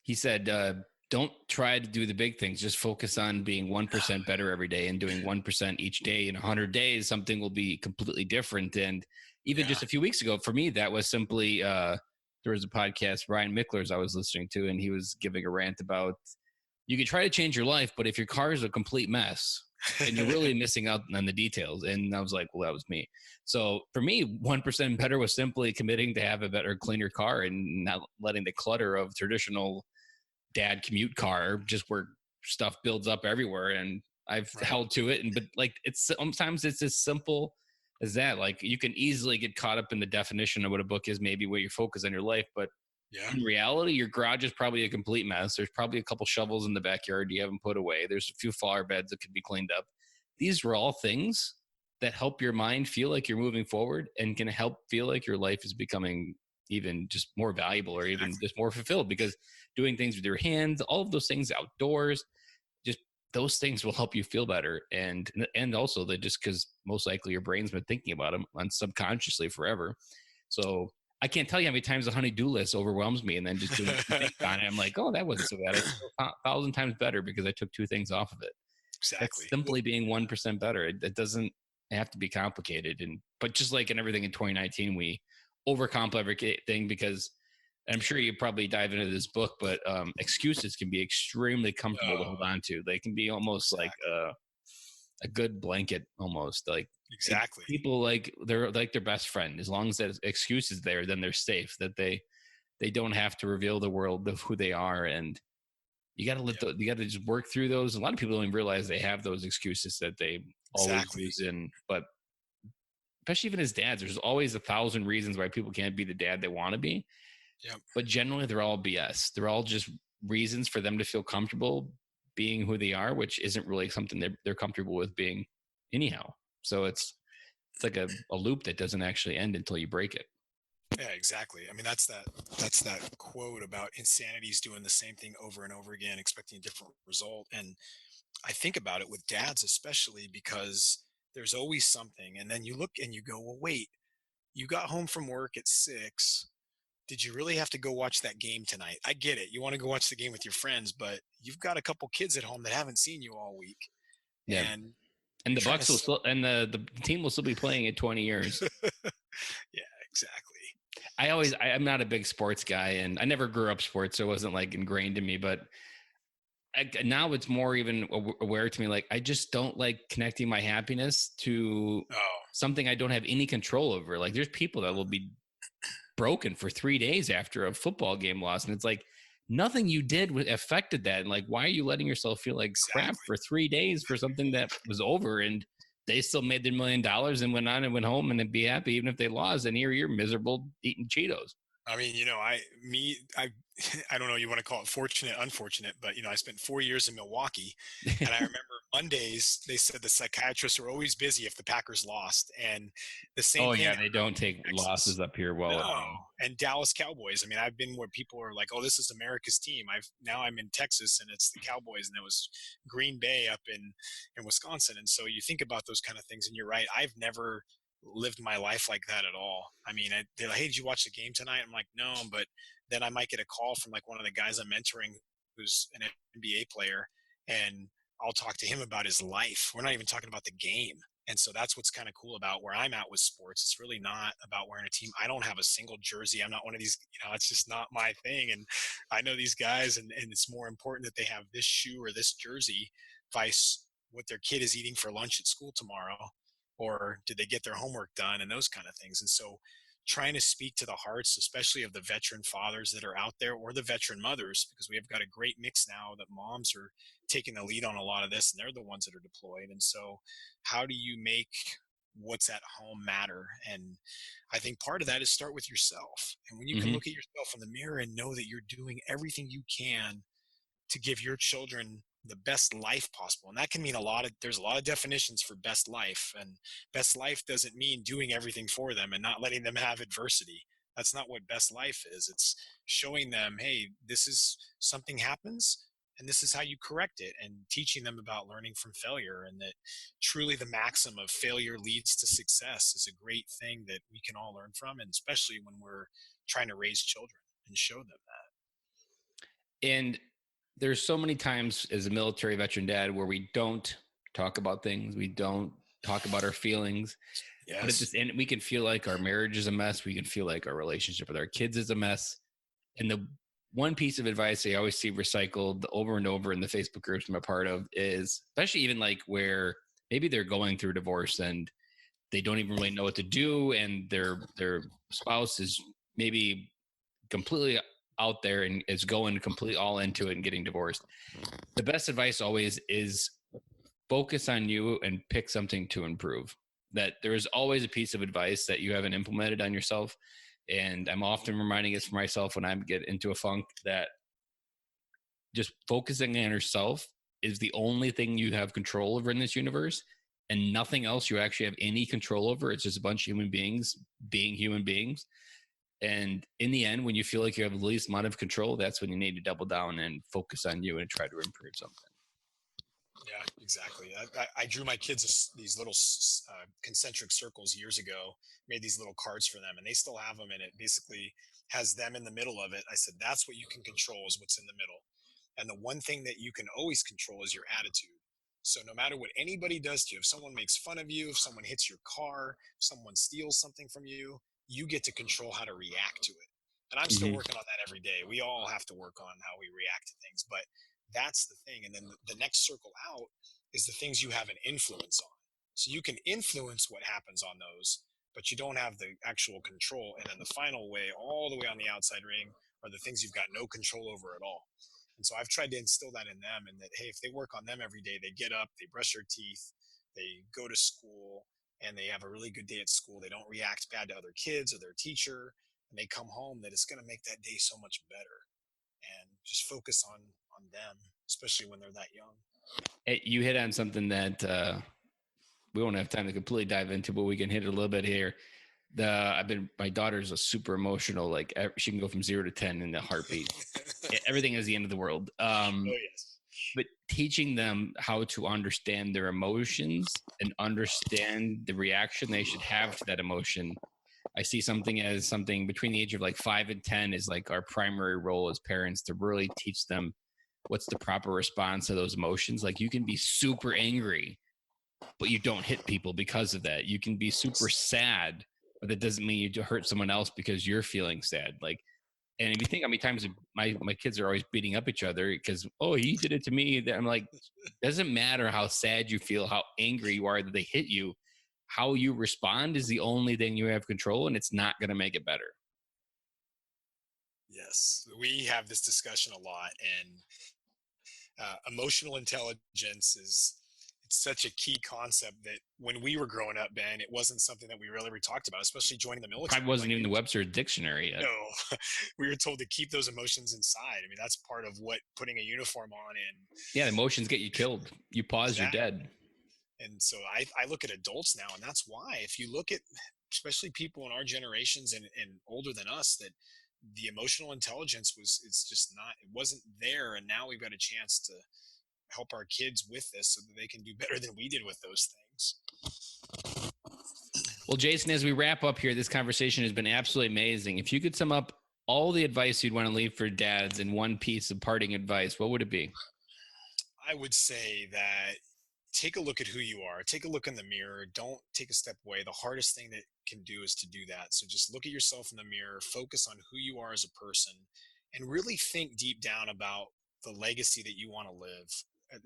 he said, don't try to do the big things. Just focus on being 1% better every day, and doing 1% each day. In 100 days, something will be completely different. And even just a few weeks ago, for me, that was simply, there was a podcast, Ryan Mickler's, I was listening to, and he was giving a rant about, you can try to change your life, but if your car is a complete mess, and you're really missing out on the details. And I was like, well, that was me. So for me, 1% better was simply committing to have a better, cleaner car, and not letting the clutter of traditional dad commute car just where stuff builds up everywhere. And I've held to it. But like, sometimes it's as simple as that. Like, you can easily get caught up in the definition of what a book is, maybe where you focus on your life. But in reality, your garage is probably a complete mess. There's probably a couple shovels in the backyard you haven't put away. There's a few flower beds that could be cleaned up. These are all things that help your mind feel like you're moving forward, and can help feel like your life is becoming even just more valuable, or even just more fulfilled, because doing things with your hands, all of those things outdoors, just those things will help you feel better. And also that, just because most likely your brain's been thinking about them subconsciously forever. So I can't tell you how many times the honey-do list overwhelms me, and then just doing things on it, I'm like, oh, that wasn't so bad. It's 1,000 times better because I took 2 things off of it. That's Exactly. simply being 1% better. It doesn't have to be complicated. But just like in everything in 2019, we overcomplicate everything because I'm sure you probably dive into this book, but excuses can be extremely comfortable to hold Oh, on to. They can be almost like exactly. a good blanket, almost like Exactly. people like they're like their best friend. As long as that excuse is there, then they're safe. That they don't have to reveal the world of who they are, and you got to you got to just work through those. A lot of people don't even realize they have those excuses that they always Exactly. use in, but especially even as dads, there's always 1,000 reasons why people can't be the dad they want to be. Yep. But generally, they're all BS. They're all just reasons for them to feel comfortable being who they are, which isn't really something they're comfortable with being anyhow. So it's like a loop that doesn't actually end until you break it. Yeah, exactly. I mean, that's that quote about insanity is doing the same thing over and over again, expecting a different result. And I think about it with dads, especially because there's always something. And then you look and you go, well, wait, you got home from work at 6. Did you really have to go watch that game tonight? I get it. You want to go watch the game with your friends, but you've got a couple kids at home that haven't seen you all week. Yeah. And And you're the trying to Bucks will set. still, and the team will still be playing in 20 years. Yeah, exactly. I'm not a big sports guy, and I never grew up sports, so it wasn't like ingrained in me. But now it's more even aware to me. Like I just don't like connecting my happiness to Oh, something I don't have any control over. Like there's people that will be broken for 3 days after a football game loss, and it's like nothing you did affected that. And like, why are you letting yourself feel like crap exactly. for 3 days for something that was over? And they still made their $1 million and went on and went home and be happy even if they lost. And here you're miserable eating Cheetos. I mean, I don't know, you want to call it fortunate, unfortunate, but I spent 4 years in Milwaukee, and I remember Mondays they said the psychiatrists were always busy if the Packers lost, and the same Oh thing yeah, happened they don't take in losses Texas. up here well at No, all. and Dallas Cowboys. I mean, I've been where people are like, "Oh, this is America's team." I'm in Texas, and it's the Cowboys, and it was Green Bay up in Wisconsin. And so you think about those kind of things, and you're right. I've never lived my life like that at all. I mean, they're like, "Hey, did you watch the game tonight?" I'm like, "No," but then I might get a call from like one of the guys I'm mentoring, who's an NBA player, and I'll talk to him about his life. We're not even talking about the game. And so that's what's kind of cool about where I'm at with sports. It's really not about wearing a team. I don't have a single jersey. I'm not one of these, it's just not my thing. And I know these guys, and it's more important that they have this shoe or this jersey, vice what their kid is eating for lunch at school tomorrow, or did they get their homework done, and those kind of things. And so trying to speak to the hearts, especially of the veteran fathers that are out there or the veteran mothers, because we have got a great mix now that moms are taking the lead on a lot of this, and they're the ones that are deployed. And so how do you make what's at home matter? And I think part of that is start with yourself. And when you can Mm-hmm. look at yourself in the mirror and know that you're doing everything you can to give your children the best life possible. And that can mean there's a lot of definitions for best life. And best life doesn't mean doing everything for them and not letting them have adversity. That's not what best life is. It's showing them, hey, this is something happens and this is how you correct it, and teaching them about learning from failure, and that truly the maxim of failure leads to success is a great thing that we can all learn from, and especially when we're trying to raise children and show them that. And there's so many times as a military veteran dad where we don't talk about things, we don't talk about our feelings, but at Yes. this end, we can feel like our marriage is a mess. We can feel like our relationship with our kids is a mess. And the one piece of advice I always see recycled over and over in the Facebook groups I'm a part of is, especially even like where maybe they're going through divorce and they don't even really know what to do, and their spouse is maybe completely out there and is going completely all into it and getting divorced. The best advice always is focus on you and pick something to improve. That there is always a piece of advice that you haven't implemented on yourself. And I'm often reminding this for myself when I get into a funk, that just focusing on yourself is the only thing you have control over in this universe, and nothing else you actually have any control over. It's just a bunch of human beings being human beings. And in the end, when you feel like you have the least amount of control, that's when you need to double down and focus on you and try to improve something. Yeah, exactly. I drew my kids these little concentric circles years ago, made these little cards for them, and they still have them. And it basically has them in the middle of it. I said, that's what you can control, is what's in the middle. And the one thing that you can always control is your attitude. So no matter what anybody does to you, if someone makes fun of you, if someone hits your car, if someone steals something from you, you get to control how to react to it. And I'm still Hmm. working on that every day. We all have to work on how we react to things, but that's the thing. And then the next circle out is the things you have an influence on. So you can influence what happens on those, but you don't have the actual control. And then the final way, all the way on the outside ring, are the things you've got no control over at all. And so I've tried to instill that in them, and that, hey, if they work on them every day, they get up, they brush their teeth, they go to school, and they have a really good day at school. They don't react bad to other kids or their teacher, and they come home, that it's going to make that day so much better. And just focus on them, especially when they're that young. Hey, you hit on something that we won't have time to completely dive into, but we can hit it a little bit here. My daughter's a super emotional, like she can go from 0 to 10 in a heartbeat. Everything is the end of the world. Oh yes. But teaching them how to understand their emotions and understand the reaction they should have to that emotion. I see something as something between the age of like 5 and 10 is like our primary role as parents to really teach them what's the proper response to those emotions. Like you can be super angry, but you don't hit people because of that. You can be super sad, but that doesn't mean you hurt someone else because you're feeling sad. Like, and if you think how many times my kids are always beating up each other because, oh, he did it to me. I'm like, doesn't matter how sad you feel, how angry you are that they hit you. How you respond is the only thing you have control, and it's not going to make it better. Yes, we have this discussion a lot, and emotional intelligence is, it's such a key concept that when we were growing up, Ben, it wasn't something that we really ever talked about, especially joining the military. Probably wasn't Like even the Webster dictionary yet. no, we were told to keep those emotions inside. I mean, that's part of what putting a uniform on in. Yeah, emotions get you killed. You pause, you're dead. And so I look at adults now, and that's why, if you look at especially people in our generations and older than us, that the emotional intelligence it's just not, it wasn't there. And now we've got a chance to help our kids with this so that they can do better than we did with those things. Well, Jason, as we wrap up here, this conversation has been absolutely amazing. If you could sum up all the advice you'd want to leave for dads in one piece of parting advice, what would it be? I would say that take a look at who you are. Take a look in the mirror. Don't take a step away. The hardest thing that can do is to do that. So just look at yourself in the mirror, focus on who you are as a person, and really think deep down about the legacy that you want to live,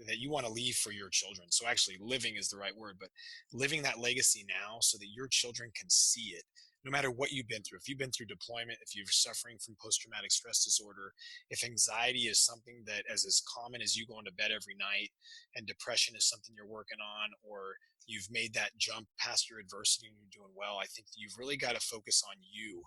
that you want to leave for your children. So actually living is the right word, but living that legacy now so that your children can see it. No matter what you've been through, if you've been through deployment, if you're suffering from post-traumatic stress disorder, if anxiety is something that is as common as you going to bed every night, and depression is something you're working on, or you've made that jump past your adversity and you're doing well, I think you've really got to focus on you.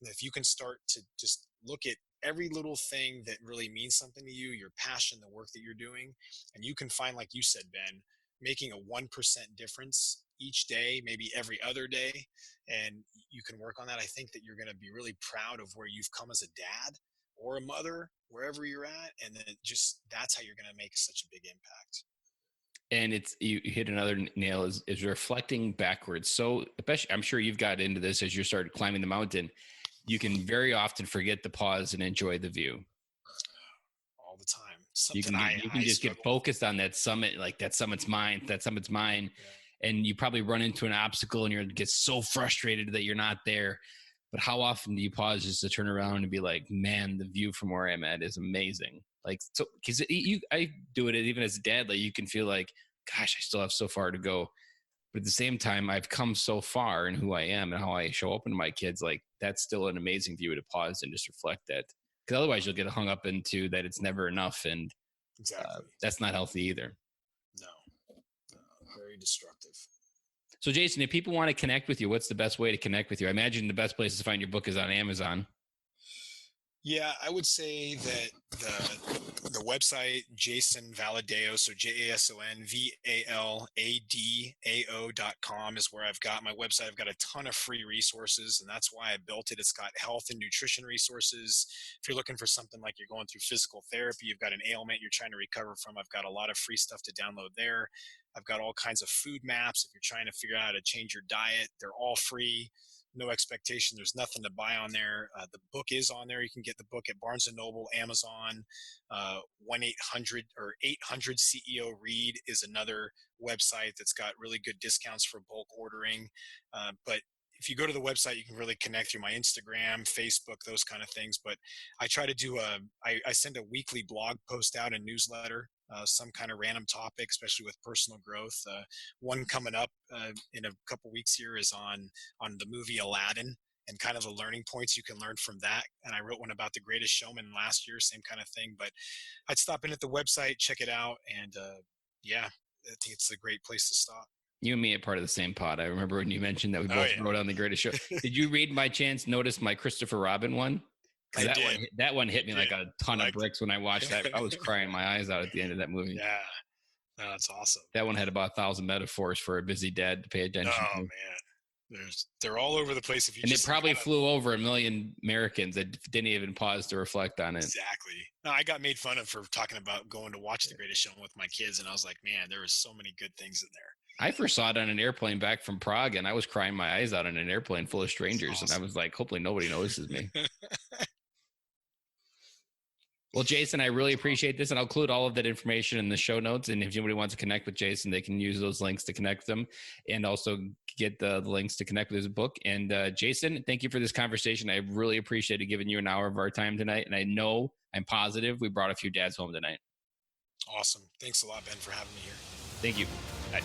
And if you can start to just look at every little thing that really means something to you, your passion, the work that you're doing, and you can find, like you said, Ben, making a 1% difference each day, maybe every other day, and you can work on that, I think that you're going to be really proud of where you've come as a dad or a mother, wherever you're at. And then just, that's how you're going to make such a big impact. And it's, you hit another nail, is reflecting backwards. So especially, I'm sure you've got into this as you started climbing the mountain. You can very often forget to pause and enjoy the view. All the time. You Something can I just get focused on that summit, like that summit's mine, Yeah. and you probably run into an obstacle and you get so frustrated that you're not there. But how often do you pause just to turn around and be like, man, the view from where I'm at is amazing. Like, so, because I do it even as a dad, like you can feel like, gosh, I still have so far to go. But at the same time, I've come so far in who I am and how I show up into my kids. Like, that's still an amazing view to pause and just reflect that. Because otherwise you'll get hung up into that it's never enough. And Exactly. that's not healthy either. No, very destructive. So, Jason, if people want to connect with you, what's the best way to connect with you? I imagine the best place to find your book is on Amazon. Yeah, I would say that the website, Jason Valadao, so JasonValadao.com is where I've got my website. I've got a ton of free resources, and that's why I built it. It's got health and nutrition resources. If you're looking for something like you're going through physical therapy, you've got an ailment you're trying to recover from, I've got a lot of free stuff to download there. I've got all kinds of food maps. If you're trying to figure out how to change your diet, they're all free. no expectation. There's nothing to buy on there. The book is on there. You can get the book at Barnes and Noble, Amazon. 1-800 or 800 CEO Read is another website that's got really good discounts for bulk ordering. But if you go to the website, you can really connect through my Instagram, Facebook, those kind of things. But I try to do I send a weekly blog post out, a newsletter, some kind of random topic, especially with personal growth. One coming up in a couple weeks here is on the movie Aladdin and kind of the learning points you can learn from that. And I wrote one about The Greatest Showman last year, same kind of thing. But I'd stop in at the website, check it out, and yeah, I think it's a great place to stop. You and me are part of the same pod. I remember when you mentioned that we both yeah. wrote on The Greatest Show. Did you read by chance, notice my Christopher Robin one? That one hit me like a ton of bricks when I watched that. I was crying my eyes out at the end of that movie. Yeah. No, that's awesome. That one had about 1,000 metaphors for a busy dad to pay attention to. Oh, man. They're all over the place. And they probably flew over 1 million Americans that didn't even pause to reflect on it. Exactly. No, I got made fun of for talking about going to watch The Greatest Showman with my kids, and I was like, man, there was so many good things in there. I first saw it on an airplane back from Prague, and I was crying my eyes out on an airplane full of strangers, and I was like, hopefully nobody notices me. Well, Jason, I really appreciate this, and I'll include all of that information in the show notes. And if anybody wants to connect with Jason, they can use those links to connect them, and also get the links to connect with his book. And Jason, thank you for this conversation. I really appreciated giving you an hour of our time tonight, and I'm positive we brought a few dads home tonight. Awesome. Thanks a lot, Ben, for having me here. Thank you. Bye.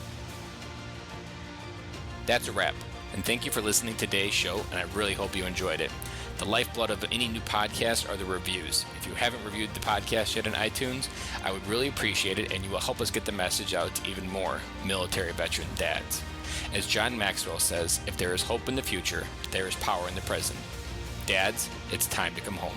That's a wrap. And thank you for listening to today's show, and I really hope you enjoyed it. The lifeblood of any new podcast are the reviews. If you haven't reviewed the podcast yet on iTunes, I would really appreciate it, and you will help us get the message out to even more military veteran dads. As John Maxwell says, if there is hope in the future, there is power in the present. Dads, it's time to come home.